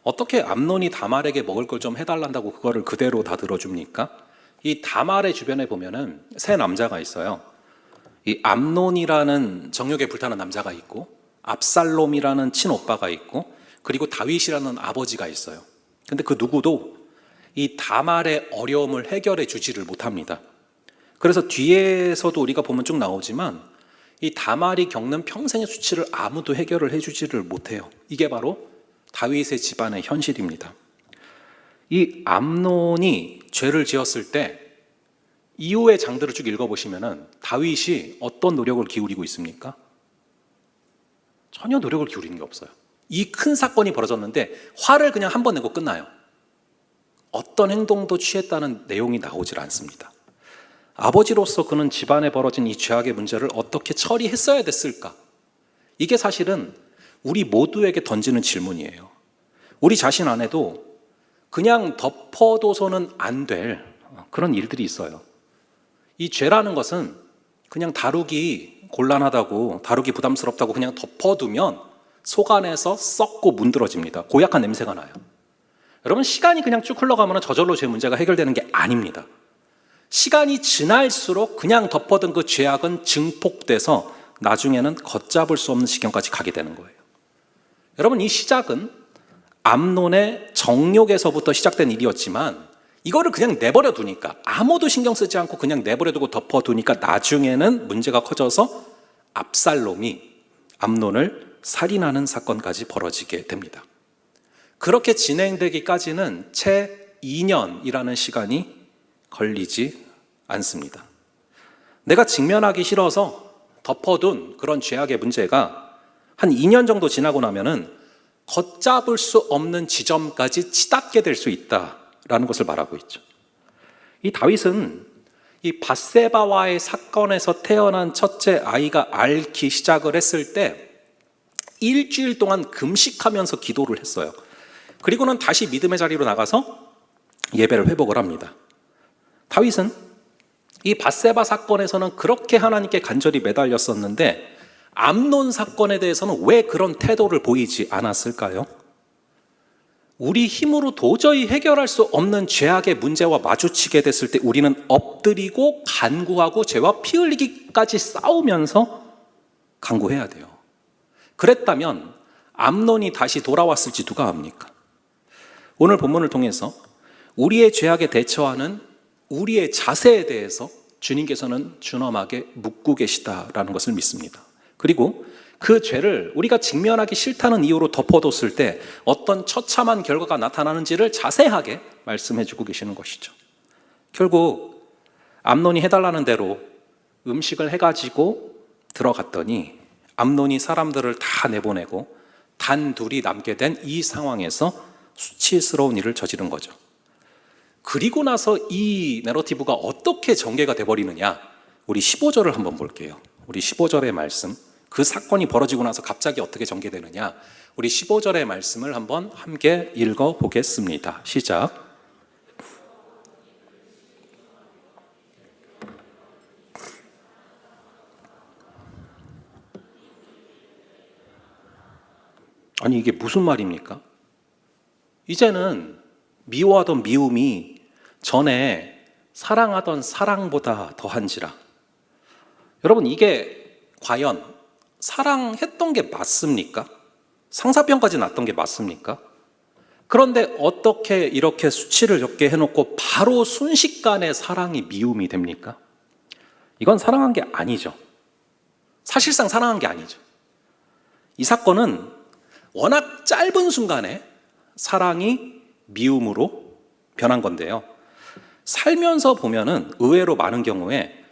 어떻게 암논이 다말에게 먹을 걸 좀 해달란다고 그거를 그대로 다 들어줍니까? 이 다말의 주변에 보면은 세 남자가 있어요. 이 암논이라는 정욕에 불타는 남자가 있고 압살롬이라는 친오빠가 있고 그리고 다윗이라는 아버지가 있어요. 근데 그 누구도 이 다말의 어려움을 해결해 주지를 못합니다. 그래서 뒤에서도 우리가 보면 쭉 나오지만 이 다말이 겪는 평생의 수치를 아무도 해결을 해주지를 못해요. 이게 바로 다윗의 집안의 현실입니다. 이 암논이 죄를 지었을 때 이후의 장들을 쭉 읽어보시면 다윗이 어떤 노력을 기울이고 있습니까? 전혀 노력을 기울이는 게 없어요. 이 큰 사건이 벌어졌는데 화를 그냥 한 번 내고 끝나요. 어떤 행동도 취했다는 내용이 나오질 않습니다. 아버지로서 그는 집안에 벌어진 이 죄악의 문제를 어떻게 처리했어야 됐을까? 이게 사실은 우리 모두에게 던지는 질문이에요. 우리 자신 안에도 그냥 덮어둬서는 안 될 그런 일들이 있어요. 이 죄라는 것은 그냥 다루기 곤란하다고, 다루기 부담스럽다고 그냥 덮어두면 속 안에서 썩고 문드러집니다. 고약한 냄새가 나요. 여러분, 시간이 그냥 쭉 흘러가면 저절로 죄 문제가 해결되는 게 아닙니다. 시간이 지날수록 그냥 덮어둔 그 죄악은 증폭돼서 나중에는 걷잡을 수 없는 지경까지 가게 되는 거예요. 여러분, 이 시작은 암논의 정욕에서부터 시작된 일이었지만 이거를 그냥 내버려 두니까, 아무도 신경 쓰지 않고 그냥 내버려 두고 덮어두니까 나중에는 문제가 커져서 압살롬이 암논을 살인하는 사건까지 벌어지게 됩니다. 그렇게 진행되기까지는 채 2년이라는 시간이 걸리지 않습니다. 내가 직면하기 싫어서 덮어둔 그런 죄악의 문제가 한 2년 정도 지나고 나면은 걷잡을 수 없는 지점까지 치닫게 될 수 있다라는 것을 말하고 있죠. 이 다윗은 이 밧세바와의 사건에서 태어난 첫째 아이가 앓기 시작을 했을 때 일주일 동안 금식하면서 기도를 했어요. 그리고는 다시 믿음의 자리로 나가서 예배를 회복을 합니다. 다윗은 이 밧세바 사건에서는 그렇게 하나님께 간절히 매달렸었는데 암논 사건에 대해서는 왜 그런 태도를 보이지 않았을까요? 우리 힘으로 도저히 해결할 수 없는 죄악의 문제와 마주치게 됐을 때 우리는 엎드리고 간구하고 죄와 피 흘리기까지 싸우면서 간구해야 돼요. 그랬다면 암논이 다시 돌아왔을지 누가 압니까? 오늘 본문을 통해서 우리의 죄악에 대처하는 우리의 자세에 대해서 주님께서는 준엄하게 묻고 계시다라는 것을 믿습니다. 그리고 그 죄를 우리가 직면하기 싫다는 이유로 덮어뒀을 때 어떤 처참한 결과가 나타나는지를 자세하게 말씀해 주고 계시는 것이죠. 결국 암논이 해달라는 대로 음식을 해가지고 들어갔더니 암논이 사람들을 다 내보내고 단둘이 남게 된 이 상황에서 수치스러운 일을 저지른 거죠. 그리고 나서 이 내러티브가 어떻게 전개가 돼버리느냐, 우리 15절을 한번 볼게요. 우리 15절의 말씀, 그 사건이 벌어지고 나서 갑자기 어떻게 전개되느냐, 우리 15절의 말씀을 한번 함께 읽어보겠습니다. 시작. 아니, 이게 무슨 말입니까? 이제는 미워하던 미움이 전에 사랑하던 사랑보다 더한지라. 여러분, 이게 과연 사랑했던 게 맞습니까? 상사병까지 났던 게 맞습니까? 그런데 어떻게 이렇게 수치를 적게 해놓고 바로 순식간에 사랑이 미움이 됩니까? 이건 사랑한 게 아니죠. 사실상 사랑한 게 아니죠. 이 사건은 워낙 짧은 순간에 사랑이 미움으로 변한 건데요. 살면서 보면은 의외로 많은 경우에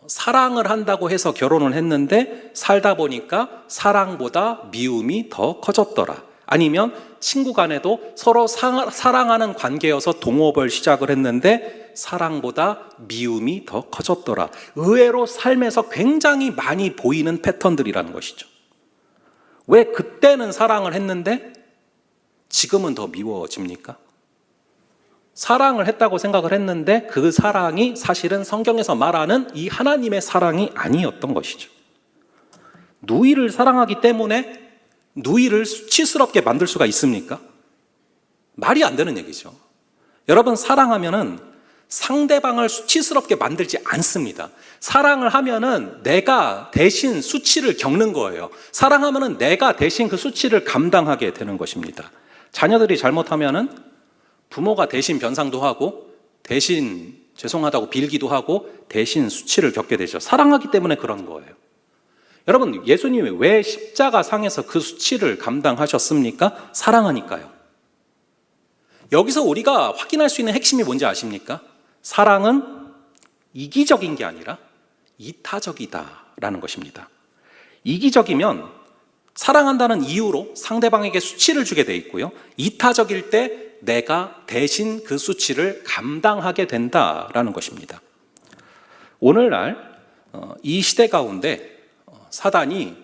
사랑을 한다고 해서 결혼을 했는데 살다 보니까 사랑보다 미움이 더 커졌더라. 아니면 친구 간에도 서로 사랑하는 관계여서 동업을 시작을 했는데 사랑보다 미움이 더 커졌더라. 의외로 삶에서 굉장히 많이 보이는 패턴들이라는 것이죠. 왜 그때는 사랑을 했는데 지금은 더 미워집니까? 사랑을 했다고 생각을 했는데 그 사랑이 사실은 성경에서 말하는 이 하나님의 사랑이 아니었던 것이죠. 누이를 사랑하기 때문에 누이를 수치스럽게 만들 수가 있습니까? 말이 안 되는 얘기죠. 여러분, 사랑하면은 상대방을 수치스럽게 만들지 않습니다. 사랑을 하면은 내가 대신 수치를 겪는 거예요. 사랑하면은 내가 대신 그 수치를 감당하게 되는 것입니다. 자녀들이 잘못하면은 부모가 대신 변상도 하고 대신 죄송하다고 빌기도 하고 대신 수치를 겪게 되죠. 사랑하기 때문에 그런 거예요. 여러분, 예수님이 왜 십자가 상에서 그 수치를 감당하셨습니까? 사랑하니까요. 여기서 우리가 확인할 수 있는 핵심이 뭔지 아십니까? 사랑은 이기적인 게 아니라 이타적이다라는 것입니다. 이기적이면 사랑한다는 이유로 상대방에게 수치를 주게 돼 있고요. 이타적일 때 내가 대신 그 수치를 감당하게 된다라는 것입니다. 오늘날 이 시대 가운데 사단이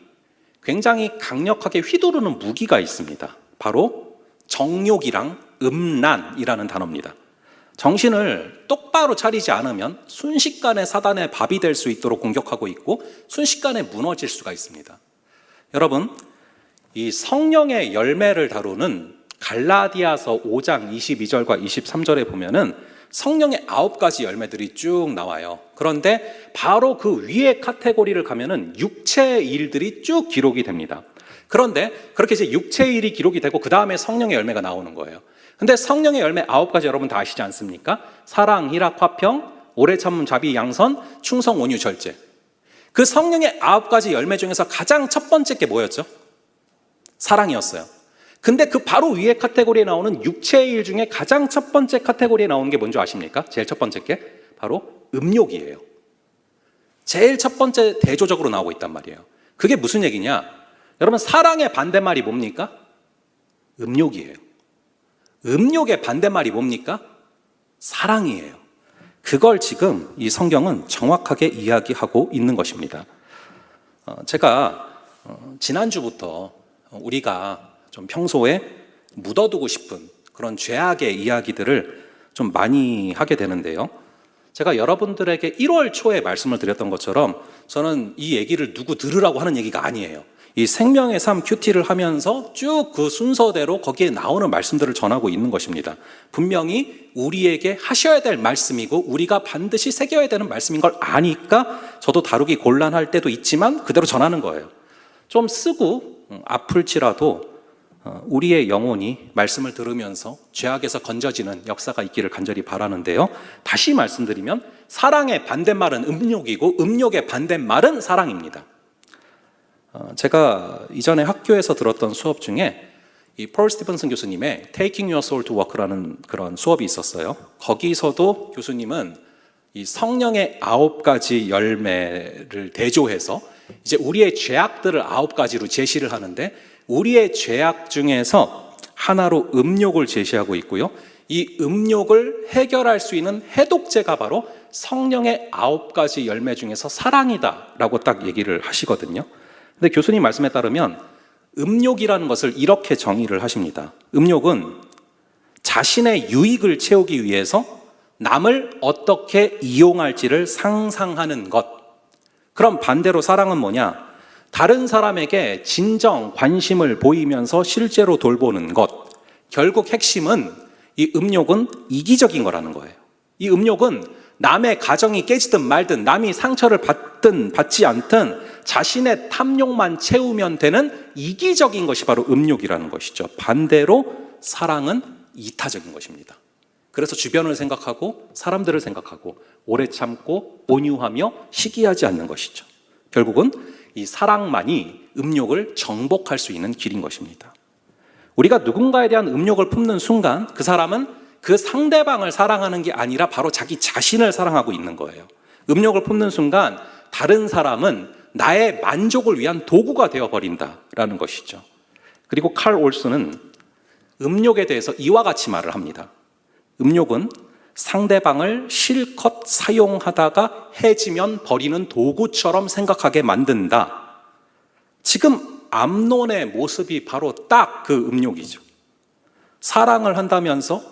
굉장히 강력하게 휘두르는 무기가 있습니다. 바로 정욕이랑 음란이라는 단어입니다. 정신을 똑바로 차리지 않으면 순식간에 사단의 밥이 될 수 있도록 공격하고 있고 순식간에 무너질 수가 있습니다. 여러분, 이 성령의 열매를 다루는 갈라디아서 5장 22절과 23절에 보면은 성령의 9가지 열매들이 쭉 나와요. 그런데 바로 그 위에 카테고리를 가면은 육체의 일들이 쭉 기록이 됩니다. 그런데 그렇게 이제 육체의 일이 기록이 되고 그 다음에 성령의 열매가 나오는 거예요. 근데 성령의 열매 9가지 여러분 다 아시지 않습니까? 사랑, 희락, 화평, 오래 참음, 자비, 양선, 충성, 온유, 절제. 그 성령의 9가지 열매 중에서 가장 첫 번째 게 뭐였죠? 사랑이었어요. 근데 그 바로 위에 카테고리에 나오는 육체의 일 중에 가장 첫 번째 카테고리에 나오는 게 뭔지 아십니까? 제일 첫 번째 게 바로 음욕이에요. 제일 첫 번째 대조적으로 나오고 있단 말이에요. 그게 무슨 얘기냐? 여러분, 사랑의 반대말이 뭡니까? 음욕이에요. 음욕의 반대말이 뭡니까? 사랑이에요. 그걸 지금 이 성경은 정확하게 이야기하고 있는 것입니다. 제가 지난주부터 우리가 좀 평소에 묻어두고 싶은 그런 죄악의 이야기들을 좀 많이 하게 되는데요. 제가 여러분들에게 1월 초에 말씀을 드렸던 것처럼 저는 이 얘기를 누구 들으라고 하는 얘기가 아니에요. 이 생명의 삶 큐티를 하면서 쭉 그 순서대로 거기에 나오는 말씀들을 전하고 있는 것입니다. 분명히 우리에게 하셔야 될 말씀이고 우리가 반드시 새겨야 되는 말씀인 걸 아니까 저도 다루기 곤란할 때도 있지만 그대로 전하는 거예요. 좀 쓰고 아플지라도 우리의 영혼이 말씀을 들으면서 죄악에서 건져지는 역사가 있기를 간절히 바라는데요. 다시 말씀드리면 사랑의 반대말은 음욕이고 음욕의 반대말은 사랑입니다. 제가 이전에 학교에서 들었던 수업 중에 이 폴 스티븐슨 교수님의 Taking Your Soul to Work라는 그런 수업이 있었어요. 거기서도 교수님은 이 성령의 9가지 열매를 대조해서 이제 우리의 죄악들을 9가지로 제시를 하는데 우리의 죄악 중에서 하나로 음욕을 제시하고 있고요. 이 음욕을 해결할 수 있는 해독제가 바로 성령의 9가지 열매 중에서 사랑이다라고 딱 얘기를 하시거든요. 근데 교수님 말씀에 따르면 음욕이라는 것을 이렇게 정의를 하십니다. 음욕은 자신의 유익을 채우기 위해서 남을 어떻게 이용할지를 상상하는 것. 그럼 반대로 사랑은 뭐냐? 다른 사람에게 진정 관심을 보이면서 실제로 돌보는 것. 결국 핵심은 이 음욕은 이기적인 거라는 거예요. 이 음욕은 남의 가정이 깨지든 말든 남이 상처를 받든 받지 않든 자신의 탐욕만 채우면 되는 이기적인 것이 바로 음욕이라는 것이죠. 반대로 사랑은 이타적인 것입니다. 그래서 주변을 생각하고 사람들을 생각하고 오래 참고 온유하며 시기하지 않는 것이죠. 결국은 이 사랑만이 음욕을 정복할 수 있는 길인 것입니다. 우리가 누군가에 대한 음욕을 품는 순간 그 사람은 그 상대방을 사랑하는 게 아니라 바로 자기 자신을 사랑하고 있는 거예요. 음욕을 품는 순간 다른 사람은 나의 만족을 위한 도구가 되어버린다라는 것이죠. 그리고 칼 올슨은 음욕에 대해서 이와 같이 말을 합니다. 음욕은 상대방을 실컷 사용하다가 해지면 버리는 도구처럼 생각하게 만든다. 지금 암논의 모습이 바로 딱 그 음욕이죠. 사랑을 한다면서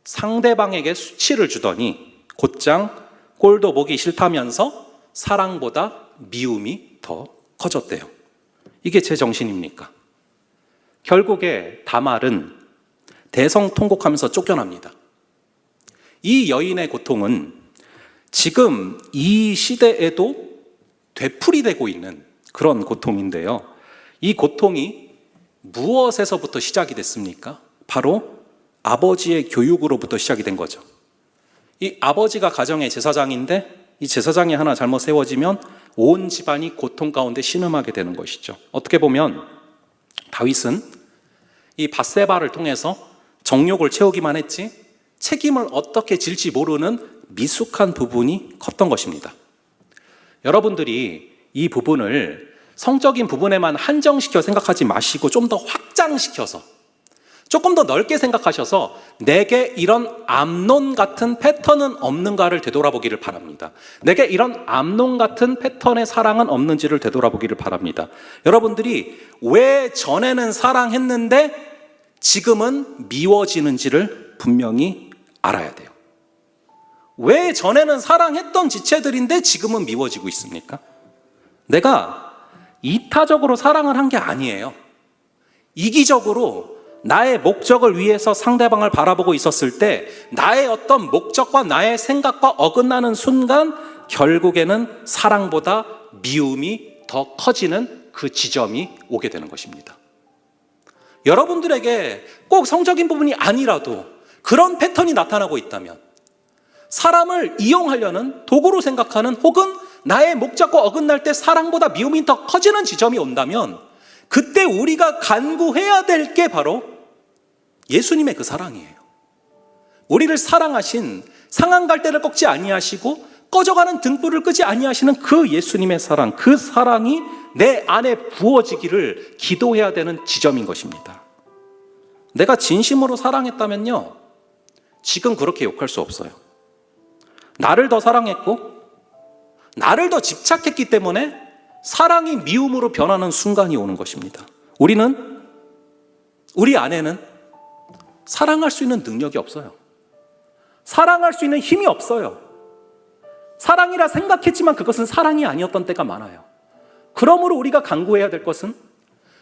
상대방에게 수치를 주더니 곧장 꼴도 보기 싫다면서 사랑보다 미움이 더 커졌대요. 이게 제 정신입니까? 결국에 다말은 대성통곡하면서 쫓겨납니다. 이 여인의 고통은 지금 이 시대에도 되풀이되고 있는 그런 고통인데요. 이 고통이 무엇에서부터 시작이 됐습니까? 바로 아버지의 교육으로부터 시작이 된 거죠. 이 아버지가 가정의 제사장인데 이 제사장이 하나 잘못 세워지면 온 집안이 고통 가운데 신음하게 되는 것이죠. 어떻게 보면 다윗은 이 밧세바를 통해서 정욕을 채우기만 했지 책임을 어떻게 질지 모르는 미숙한 부분이 컸던 것입니다. 여러분들이 이 부분을 성적인 부분에만 한정시켜 생각하지 마시고 좀 더 확장시켜서 조금 더 넓게 생각하셔서 내게 이런 암논 같은 패턴은 없는가를 되돌아보기를 바랍니다. 내게 이런 암논 같은 패턴의 사랑은 없는지를 되돌아보기를 바랍니다. 여러분들이 왜 전에는 사랑했는데 지금은 미워지는지를 분명히 알아야 돼요. 왜 전에는 사랑했던 지체들인데 지금은 미워지고 있습니까? 내가 이타적으로 사랑을 한 게 아니에요. 이기적으로 나의 목적을 위해서 상대방을 바라보고 있었을 때 나의 어떤 목적과 나의 생각과 어긋나는 순간 결국에는 사랑보다 미움이 더 커지는 그 지점이 오게 되는 것입니다. 여러분들에게 꼭 성적인 부분이 아니라도 그런 패턴이 나타나고 있다면 사람을 이용하려는 도구로 생각하는 혹은 나의 목적과 어긋날 때 사랑보다 미움이 더 커지는 지점이 온다면 그때 우리가 간구해야 될 게 바로 예수님의 그 사랑이에요. 우리를 사랑하신 상한 갈대를 꺾지 아니하시고 꺼져가는 등불을 끄지 아니하시는 그 예수님의 사랑, 그 사랑이 내 안에 부어지기를 기도해야 되는 지점인 것입니다. 내가 진심으로 사랑했다면요, 지금 그렇게 욕할 수 없어요. 나를 더 사랑했고 나를 더 집착했기 때문에 사랑이 미움으로 변하는 순간이 오는 것입니다. 우리 안에는 사랑할 수 있는 능력이 없어요. 사랑할 수 있는 힘이 없어요. 사랑이라 생각했지만 그것은 사랑이 아니었던 때가 많아요. 그러므로 우리가 간구해야 될 것은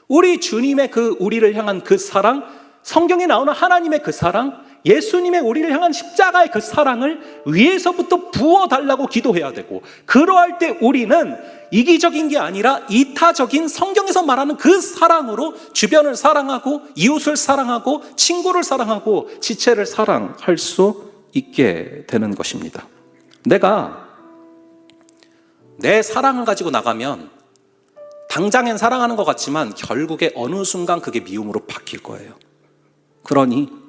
우리 주님의 그 우리를 향한 그 사랑, 성경에 나오는 하나님의 그 사랑, 예수님의 우리를 향한 십자가의 그 사랑을 위에서부터 부어달라고 기도해야 되고, 그러할 때 우리는 이기적인 게 아니라 이타적인 성경에서 말하는 그 사랑으로 주변을 사랑하고 이웃을 사랑하고 친구를 사랑하고 지체를 사랑할 수 있게 되는 것입니다. 내가 내 사랑을 가지고 나가면 당장엔 사랑하는 것 같지만 결국에 어느 순간 그게 미움으로 바뀔 거예요. 그러니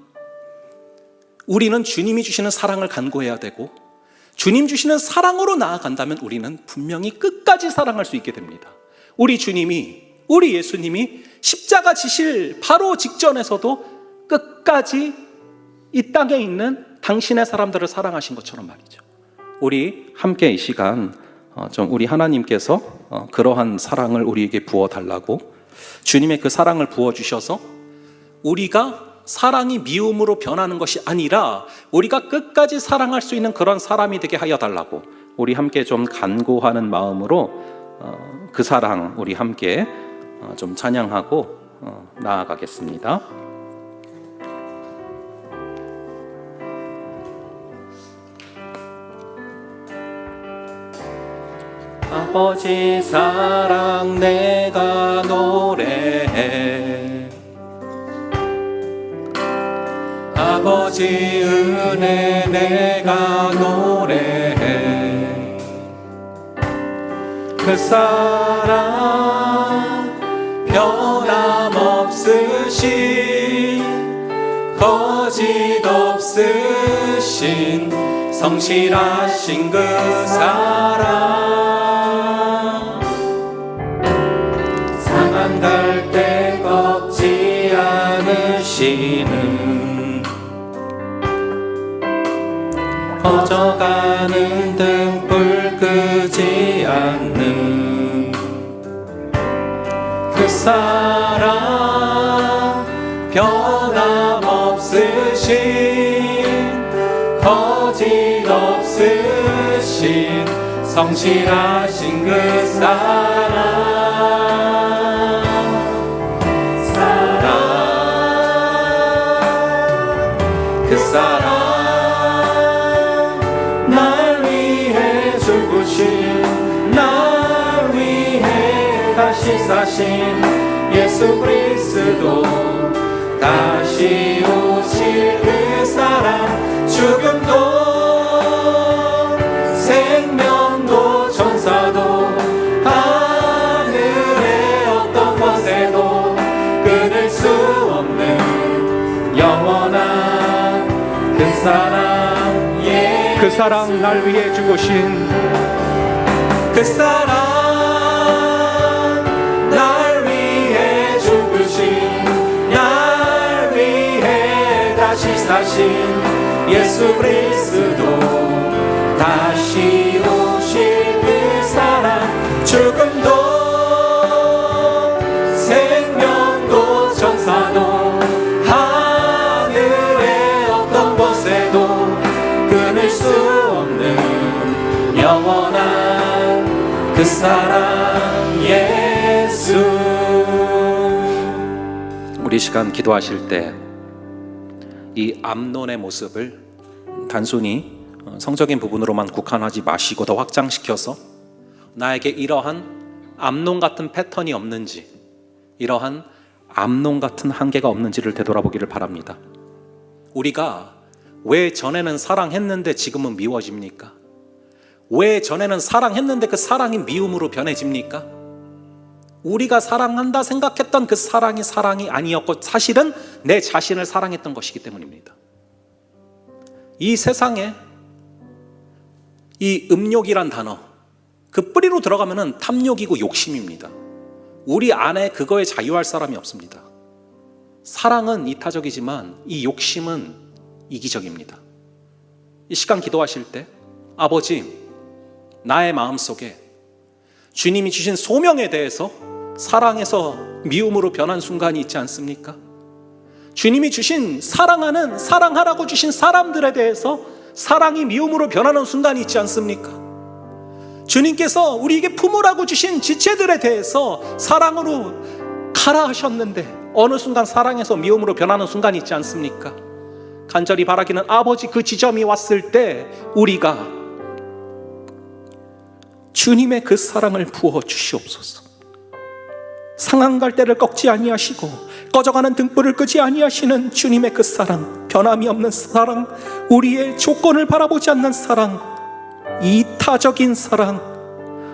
우리는 주님이 주시는 사랑을 간구해야 되고 주님 주시는 사랑으로 나아간다면 우리는 분명히 끝까지 사랑할 수 있게 됩니다. 우리 예수님이 십자가 지실 바로 직전에서도 끝까지 이 땅에 있는 당신의 사람들을 사랑하신 것처럼 말이죠. 우리 함께 이 시간 좀 우리 하나님께서 그러한 사랑을 우리에게 부어달라고, 주님의 그 사랑을 부어주셔서 우리가 사랑이 미움으로 변하는 것이 아니라 우리가 끝까지 사랑할 수 있는 그런 사람이 되게 하여 달라고 우리 함께 좀 간구하는 마음으로 그 사랑 우리 함께 좀 찬양하고 나아가겠습니다. 아버지 사랑 내가 노래해. 아버지 은혜 내가 노래해. 그 사랑 변함없으신 거짓 없으신 성실하신 그 사랑 상한 갈대 꺾지 않으시는 꺼져가는 등불 끄지 않는 그 사랑 변함없으신 거짓 없으신 성실하신 그 사랑 그 사랑 날 위해 죽으신 날 위해 다시 사신 예수 그리스도 다시 오실 그 사랑 죽음도 생명도 천사도 하늘의 어떤 것에도 끊을 수 없는 영원한 그 사랑 그 사랑 날 위해 죽으신 그 사랑 날 위해 죽으신 날 위해 다시 사신 예수 그리스도 다시 오실 그 사랑 죽음도 생명도 천사도 하늘의 어떤 곳에도 끊을 수 없는 영원한 그 사랑 예수. 우리 시간 기도하실 때 이 암논의 모습을 단순히 성적인 부분으로만 국한하지 마시고 더 확장시켜서 나에게 이러한 암논 같은 패턴이 없는지, 이러한 암논 같은 한계가 없는지를 되돌아보기를 바랍니다. 우리가 왜 전에는 사랑했는데 지금은 미워집니까? 왜 전에는 사랑했는데 그 사랑이 미움으로 변해집니까? 우리가 사랑한다 생각했던 그 사랑이 사랑이 아니었고 사실은 내 자신을 사랑했던 것이기 때문입니다. 이 세상에 이 음욕이란 단어, 그 뿌리로 들어가면은 탐욕이고 욕심입니다. 우리 안에 그거에 자유할 사람이 없습니다. 사랑은 이타적이지만 이 욕심은 이기적입니다. 이 시간 기도하실 때 아버지, 나의 마음속에 주님이 주신 소명에 대해서 사랑에서 미움으로 변한 순간이 있지 않습니까? 주님이 주신 사랑하는, 사랑하라고 주신 사람들에 대해서 사랑이 미움으로 변하는 순간이 있지 않습니까? 주님께서 우리에게 품으라고 주신 지체들에 대해서 사랑으로 가라 하셨는데 어느 순간 사랑에서 미움으로 변하는 순간이 있지 않습니까? 간절히 바라기는 아버지, 그 지점이 왔을 때 우리가 주님의 그 사랑을 부어 주시옵소서. 상한 갈대를 꺾지 아니하시고 꺼져가는 등불을 끄지 아니하시는 주님의 그 사랑, 변함이 없는 사랑, 우리의 조건을 바라보지 않는 사랑, 이타적인 사랑,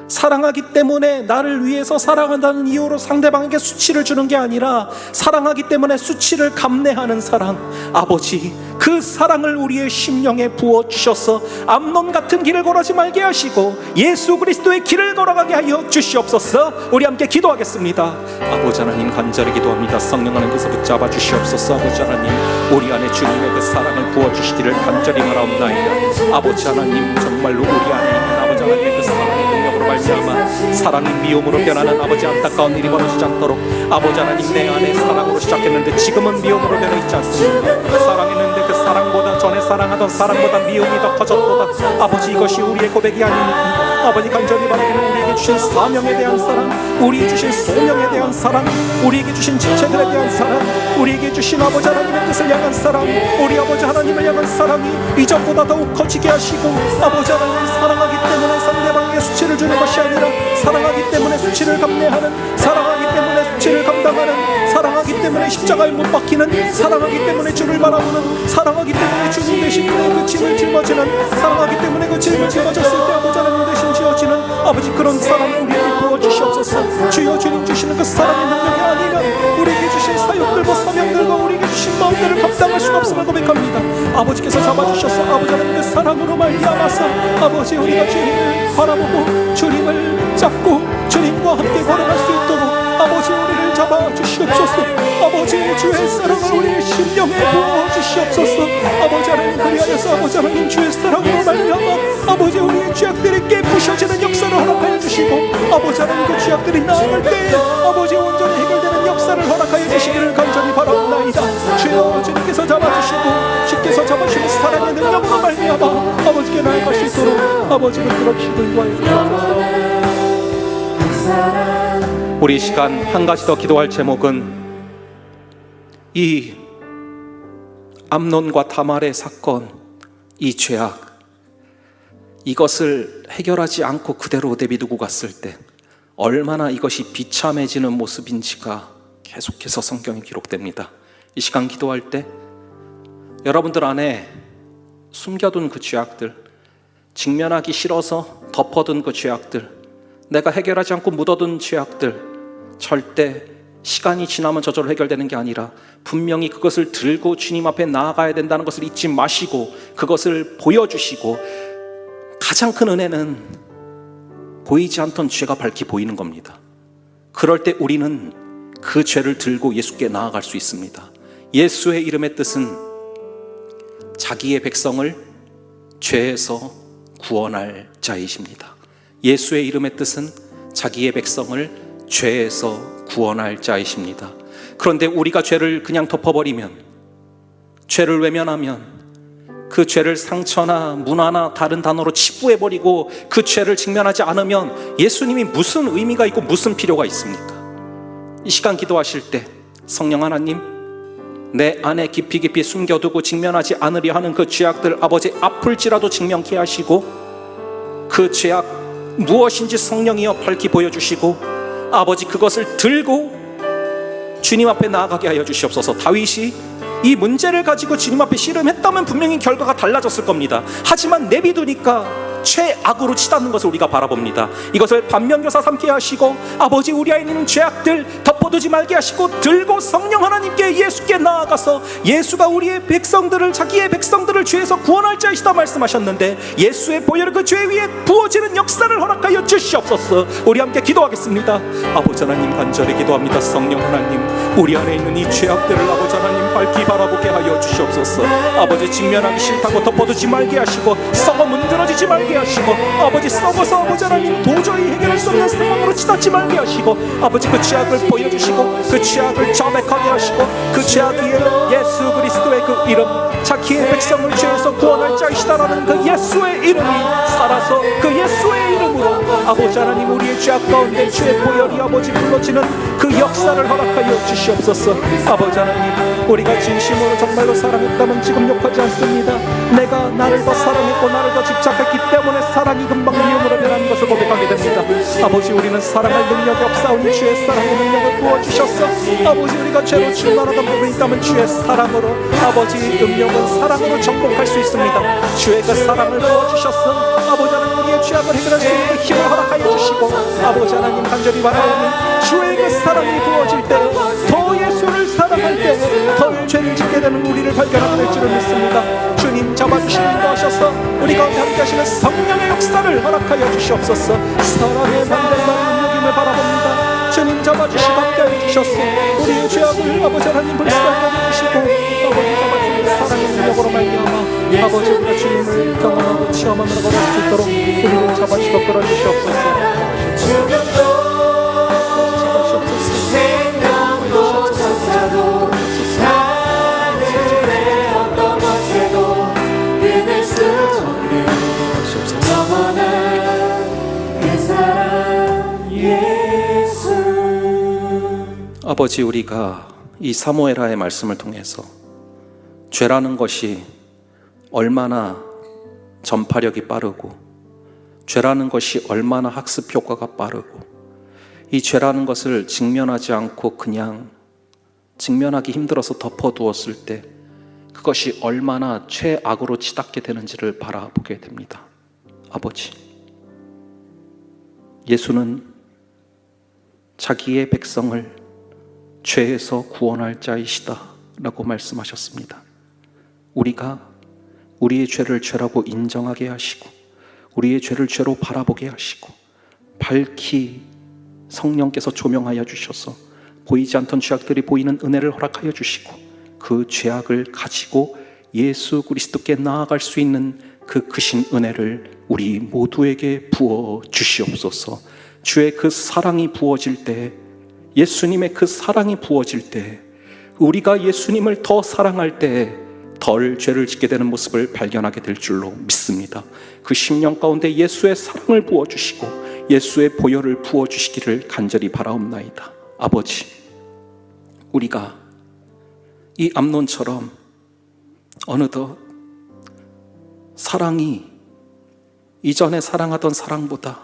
사랑하기 때문에 나를 위해서 사랑한다는 이유로 상대방에게 수치를 주는 게 아니라 사랑하기 때문에 수치를 감내하는 사랑, 아버지, 그 사랑을 우리의 심령에 부어주셔서 암논 같은 길을 걸어지 말게 하시고 예수 그리스도의 길을 걸어가게 하여 주시옵소서. 우리 함께 기도하겠습니다. 아버지 하나님, 간절히 기도합니다. 성령 하나님께서 붙잡아 주시옵소서. 아버지 하나님, 우리 안에 주님의 그 사랑을 부어주시기를 간절히 바라옵나이다. 아버지 하나님, 정말로 우리 안에 있는 아버지 하나님의 그 사랑의 능력으로 말미암아 사랑이 미움으로 변하는 아버지 안타까운 일이 벌어지지 않도록 아버지 하나님, 내 안에 사랑으로 시작했는데 지금은 미움으로 변해 있지 않습니까? 사랑했는데 그 사랑보다, 전에 사랑하던 사랑보다 미움이 더 커졌도다. 아버지, 이것이 우리의 고백이 아닙니까? 아버지, 간절히 바라기는 우리에게 주신 사명에 대한 사랑, 우리에게 주신 소명에 대한 사랑, 우리에게 주신 지체들에 대한 사랑, 우리에게 주신 아버지 하나님의 뜻을 향한 사랑, 우리 아버지 하나님을 향한 사랑이 이전보다 더욱 커지게 하시고 아버지 하나님을 사랑하기 때문에 상대방에게 수치를 주는 주는 것이 아니라 사랑하기 때문에 수치를 감내하는, 사랑하기 때문에 수치를 감당하는, 사랑하기 때문에 십자가에 못 박히는, 사랑하기 때문에 주를 바라보는, 사랑하기 때문에 주님 대신 그 짐을 짊어지는, 사랑하기 때문에 그 짐을 짊어졌을 때 아버지 하나님 대신 지어지는 아버지 그런 사랑 우리에게 부어주시옵소서. 주여 주님 주시는 그 사랑의 능력이 아니면 우리에게 주신 사역들과 사명들과 우리에게 주신 마음들을 감당할 수가 없음을 고백합니다. 아버지께서 잡아주셔서 아버지 하나님 그 사랑으로 말미암아서 아버지 우리가 주님을 바라보고 주님을 잡고 주님과 함께 걸어갈 수 있도록 아버지 우리를 잡아주시옵소서. 아버지 주의 사랑을 우리의 심령에 부어주시옵소서. 아버지 하나님 그리하여서 아버지 하나님 주의 사랑으로 말미암아 아버지 우리의 죄악들이 깨부셔지는 역사를 허락하여 주시고 아버지 하나님 그 죄악들이 나아갈 때에 아버지 온전히 해결되는 역사를 허락하여 주시기를 간절히 바라옵나이다. 주여 주님께서 잡아주시고 주께서 잡아주시는 사랑의 능력으로 말미암아 아버지께 나아갈 수 있도록 아버지를 그렇게 인도하여 주옵소서. 우리 이 시간 한 가지 더 기도할 제목은 이 암논과 다말의 사건, 이 죄악, 이것을 해결하지 않고 그대로 내비두고 갔을 때 얼마나 이것이 비참해지는 모습인지가 계속해서 성경에 기록됩니다. 이 시간 기도할 때 여러분들 안에 숨겨둔 그 죄악들, 직면하기 싫어서 덮어둔 그 죄악들, 내가 해결하지 않고 묻어둔 죄악들, 절대 시간이 지나면 저절로 해결되는 게 아니라 분명히 그것을 들고 주님 앞에 나아가야 된다는 것을 잊지 마시고 그것을 보여주시고, 가장 큰 은혜는 보이지 않던 죄가 밝히 보이는 겁니다. 그럴 때 우리는 그 죄를 들고 예수께 나아갈 수 있습니다. 예수의 이름의 뜻은 자기의 백성을 죄에서 구원할 자이십니다. 예수의 이름의 뜻은 자기의 백성을 죄에서 구원할 자이십니다. 그런데 우리가 죄를 그냥 덮어버리면, 죄를 외면하면, 그 죄를 상처나 문화나 다른 단어로 치부해버리고 그 죄를 직면하지 않으면 예수님이 무슨 의미가 있고 무슨 필요가 있습니까? 이 시간 기도하실 때 성령 하나님, 내 안에 깊이 깊이 숨겨두고 직면하지 않으려 하는 그 죄악들 아버지 아플지라도 직면케 하시고, 그 죄악 무엇인지 성령이여 밝히 보여주시고 아버지 그것을 들고 주님 앞에 나아가게 하여 주시옵소서. 다윗이 이 문제를 가지고 주님 앞에 씨름했다면 분명히 결과가 달라졌을 겁니다. 하지만 내비두니까 최악으로 치닫는 것을 우리가 바라봅니다. 이것을 반면교사 삼게 하시고 아버지 우리 안에 있는 죄악들 덮어두지 말게 하시고 들고 성령 하나님께 예수께 나아가서 예수가 우리의 백성들을, 자기의 백성들을 죄에서 구원할 자이시다 말씀하셨는데 예수의 보혈을 그 죄 위에 부어지는 역사를 허락하여 주시옵소서. 우리 함께 기도하겠습니다. 아버지 하나님 간절히 기도합니다. 성령 하나님, 우리 안에 있는 이 죄악들을 아버지 하나님 밝히 바라보게 하여 주시옵소서. 아버지 직면하기 싫다고 덮어두지 말게 하시고 썩어 문드러지지 말게 하시고 아버지 썩어서 아버지 하나님 도저히 해결할 수 없는 상황으로 치닫지 말게 하시고 아버지 그 죄악을 보여주시고 그 죄악을 자백하게 하시고 그 죄악 위에 예수 그리스도의 그 이름, 자기의 백성을 죄에서 구원할 자이시다라는 그 예수의 이름이 살아서 그 예수의 이름으로 아버지 하나님 우리의 죄악 가운데 죄의 보혈이 아버지 불러지는 그 역사를 허락하여 주시옵소서. 아버지 하나님, 우리가 진심으로 정말로 사랑했다면 지금 욕하지 않습니다. 내가 나를 더 사랑했고 나를 더 집착했기 때문에 사랑이 금방 미움으로 변하는 것을 고백하게 됩니다. 아버지 우리는 사랑할 능력이 없사오니 주의 사랑의 능력을 부어주셔서 아버지 우리가 죄로 충만하던 부분이 있다면 주의 사랑으로 아버지 음욕은 사랑으로 정복할 수 있습니다. 주의 그 사랑을 부어주셔서 아버지 하나님 우리의 죄악을 해결할 수 있는 그 힘을 허락하여 주시고 아버지 하나님 간절히 바라오니 주의 그 사랑이 부어질 때 더 예수를 사랑할 때 더 죄를 짓게 되는 우리를 발견하게 될 줄을 믿습니다. 주님 잡아주시는 인도하셔서 우리가 함께 하시는 성령의 역사를 허락하여 주시옵소서. 사랑의 반대말 능력임을 바라봅니다. 주님 잡아주시고 함께 해주셔서 우리의 죄악을 아버지 하나님 불쌍히 해주시고 아버지 잡아주시는 사랑의 능력으로 말미암아 아버지 우리가 주님을 경험하고 체험하며 걸어갈 수 있도록 우리를 잡아주시고 끌어주시옵소서. 아버지 우리가 이 사무엘하의 말씀을 통해서 죄라는 것이 얼마나 전파력이 빠르고 죄라는 것이 얼마나 학습 효과가 빠르고, 이 죄라는 것을 직면하지 않고 그냥 직면하기 힘들어서 덮어두었을 때 그것이 얼마나 최악으로 치닫게 되는지를 바라보게 됩니다. 아버지, 예수는 자기의 백성을 죄에서 구원할 자이시다 라고 말씀하셨습니다. 우리가 우리의 죄를 죄라고 인정하게 하시고, 우리의 죄를 죄로 바라보게 하시고, 밝히 성령께서 조명하여 주셔서 보이지 않던 죄악들이 보이는 은혜를 허락하여 주시고, 그 죄악을 가지고 예수 그리스도께 나아갈 수 있는 그 크신 은혜를 우리 모두에게 부어 주시옵소서. 주의 그 사랑이 부어질 때, 예수님의 그 사랑이 부어질 때, 우리가 예수님을 더 사랑할 때 덜 죄를 짓게 되는 모습을 발견하게 될 줄로 믿습니다. 그 심령 가운데 예수의 사랑을 부어주시고 예수의 보혈을 부어주시기를 간절히 바라옵나이다. 아버지, 우리가 이 암논처럼 어느덧 사랑이 이전에 사랑하던 사랑보다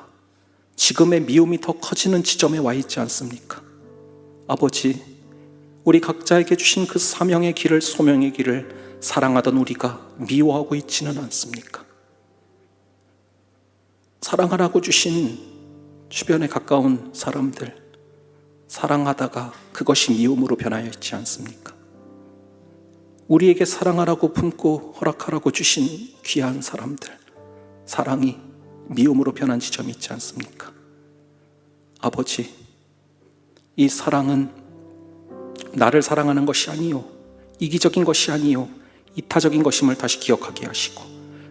지금의 미움이 더 커지는 지점에 와 있지 않습니까? 아버지, 우리 각자에게 주신 그 사명의 길을, 소명의 길을 사랑하던 우리가 미워하고 있지는 않습니까? 사랑하라고 주신 주변에 가까운 사람들, 사랑하다가 그것이 미움으로 변하여 있지 않습니까? 우리에게 사랑하라고 품고 허락하라고 주신 귀한 사람들, 사랑이 미움으로 변한 지점이 있지 않습니까? 아버지, 이 사랑은 나를 사랑하는 것이 아니요, 이기적인 것이 아니요, 이타적인 것임을 다시 기억하게 하시고,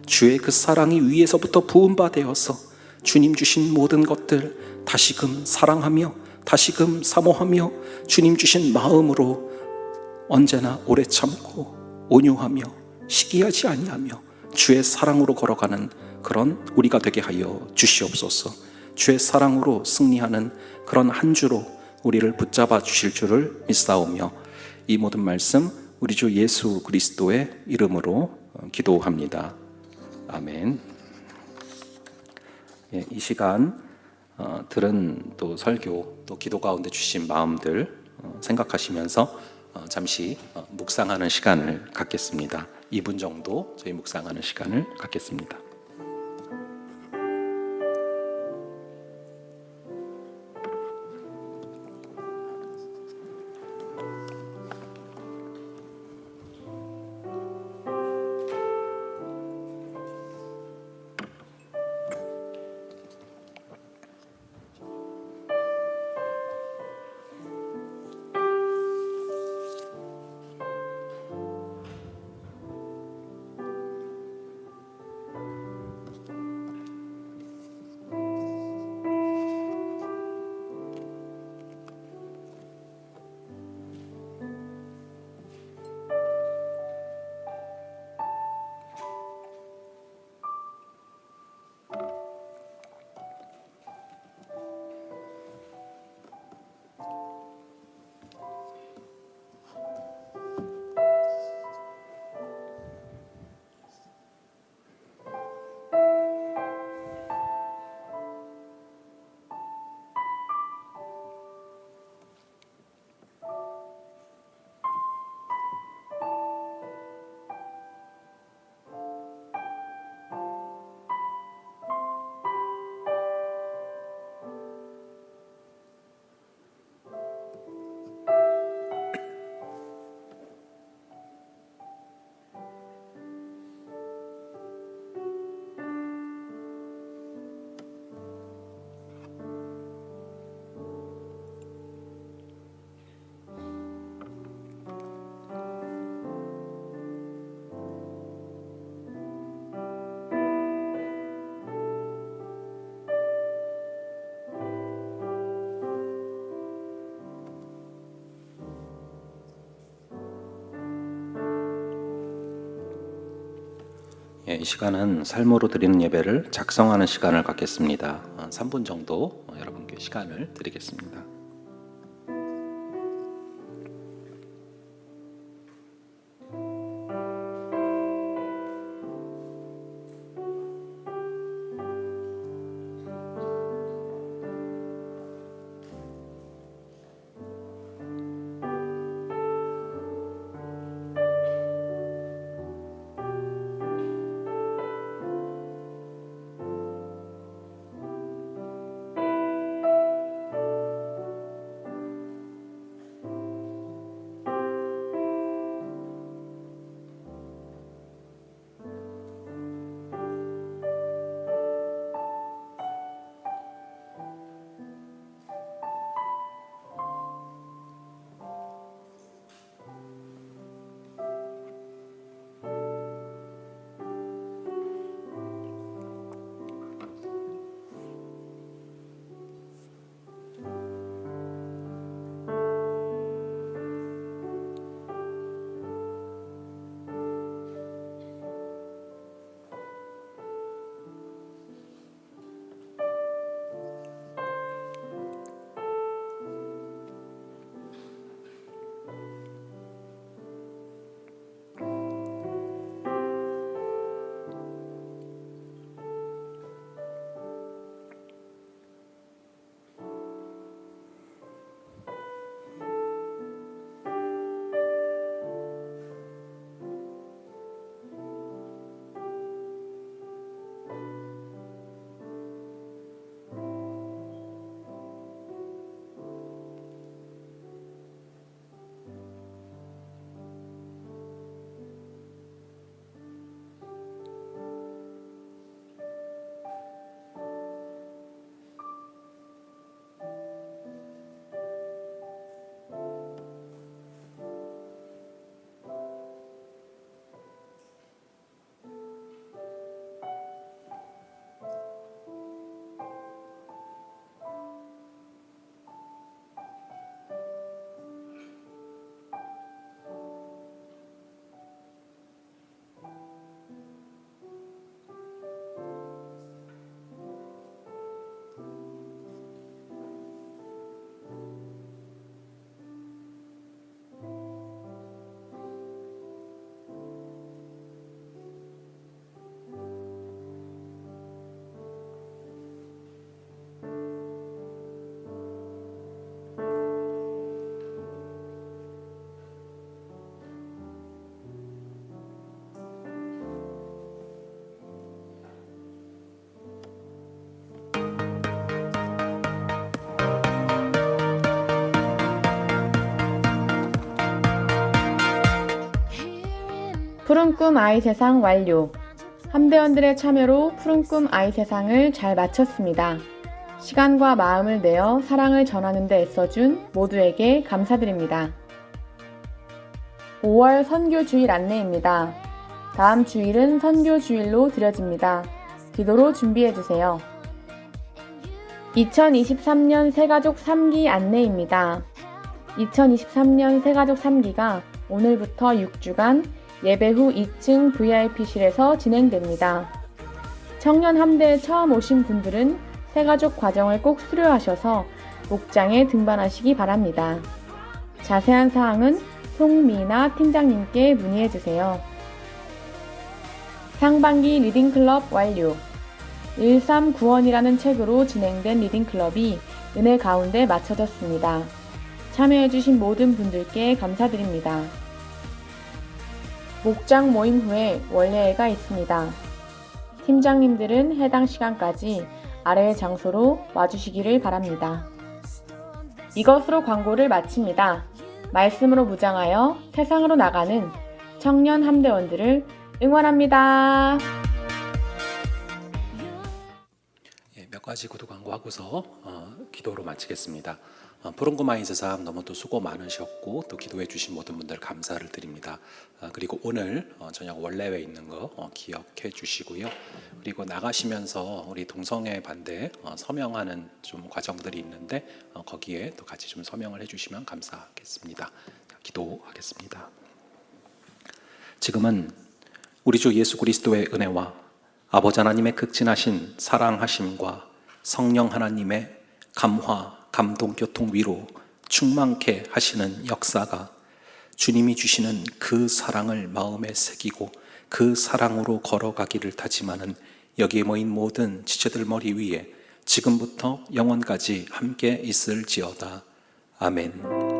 주의 그 사랑이 위에서부터 부은 바 되어서 주님 주신 모든 것들 다시금 사랑하며 다시금 사모하며 주님 주신 마음으로 언제나 오래 참고 온유하며 시기하지 아니하며 주의 사랑으로 걸어가는 그런 우리가 되게 하여 주시옵소서. 주의 사랑으로 승리하는 그런 한 주로 우리를 붙잡아 주실 줄을 믿사오며, 이 모든 말씀 우리 주 예수 그리스도의 이름으로 기도합니다. 아멘. 이 시간 들은 또 설교, 또 기도 가운데 주신 마음들 생각하시면서 잠시 묵상하는 시간을 갖겠습니다. 2분 정도 저희 묵상하는 시간을 갖겠습니다. 이 시간은 삶으로 드리는 예배를 작성하는 시간을 갖겠습니다. 3분 정도 여러분께 시간을 드리겠습니다. 푸른 꿈 아이 세상 완료. 함대원들의 참여로 푸른 꿈 아이 세상을 잘 마쳤습니다. 시간과 마음을 내어 사랑을 전하는 데 애써준 모두에게 감사드립니다. 5월 선교 주일 안내입니다. 다음 주일은 선교 주일로 드려집니다. 기도로 준비해주세요. 2023년 새가족 3기 안내입니다. 2023년 새가족 3기가 오늘부터 6주간 예배 후 2층 VIP실에서 진행됩니다. 청년 함대에 처음 오신 분들은 새가족 과정을 꼭 수료하셔서 목장에 등반하시기 바랍니다. 자세한 사항은 송미나 팀장님께 문의해주세요. 상반기 리딩클럽 완료. 139원이라는 책으로 진행된 리딩클럽이 은혜 가운데 마쳐졌습니다. 참여해주신 모든 분들께 감사드립니다. 목장 모임 후에 원례회가 있습니다. 팀장님들은 해당 시간까지 아래의 장소로 와주시기를 바랍니다. 이것으로 광고를 마칩니다. 말씀으로 무장하여 세상으로 나가는 청년 함대원들을 응원합니다. 몇 가지 구독 광고하고서 기도로 마치겠습니다. 푸른 꿈 아이 세상 너무 또 수고 많으셨고 또 기도해 주신 모든 분들 감사를 드립니다. 그리고 오늘 저녁 원래회 있는 거 기억해 주시고요. 그리고 나가시면서 우리 동성애 반대 서명하는 좀 과정들이 있는데 거기에 또 같이 좀 서명을 해주시면 감사하겠습니다. 기도하겠습니다. 지금은 우리 주 예수 그리스도의 은혜와 아버지 하나님의 극진하신 사랑하심과 성령 하나님의 감화, 감동, 교통, 위로 충만케 하시는 역사가 주님이 주시는 그 사랑을 마음에 새기고 그 사랑으로 걸어가기를 다짐하는 여기에 모인 모든 지체들 머리 위에 지금부터 영원까지 함께 있을지어다. 아멘.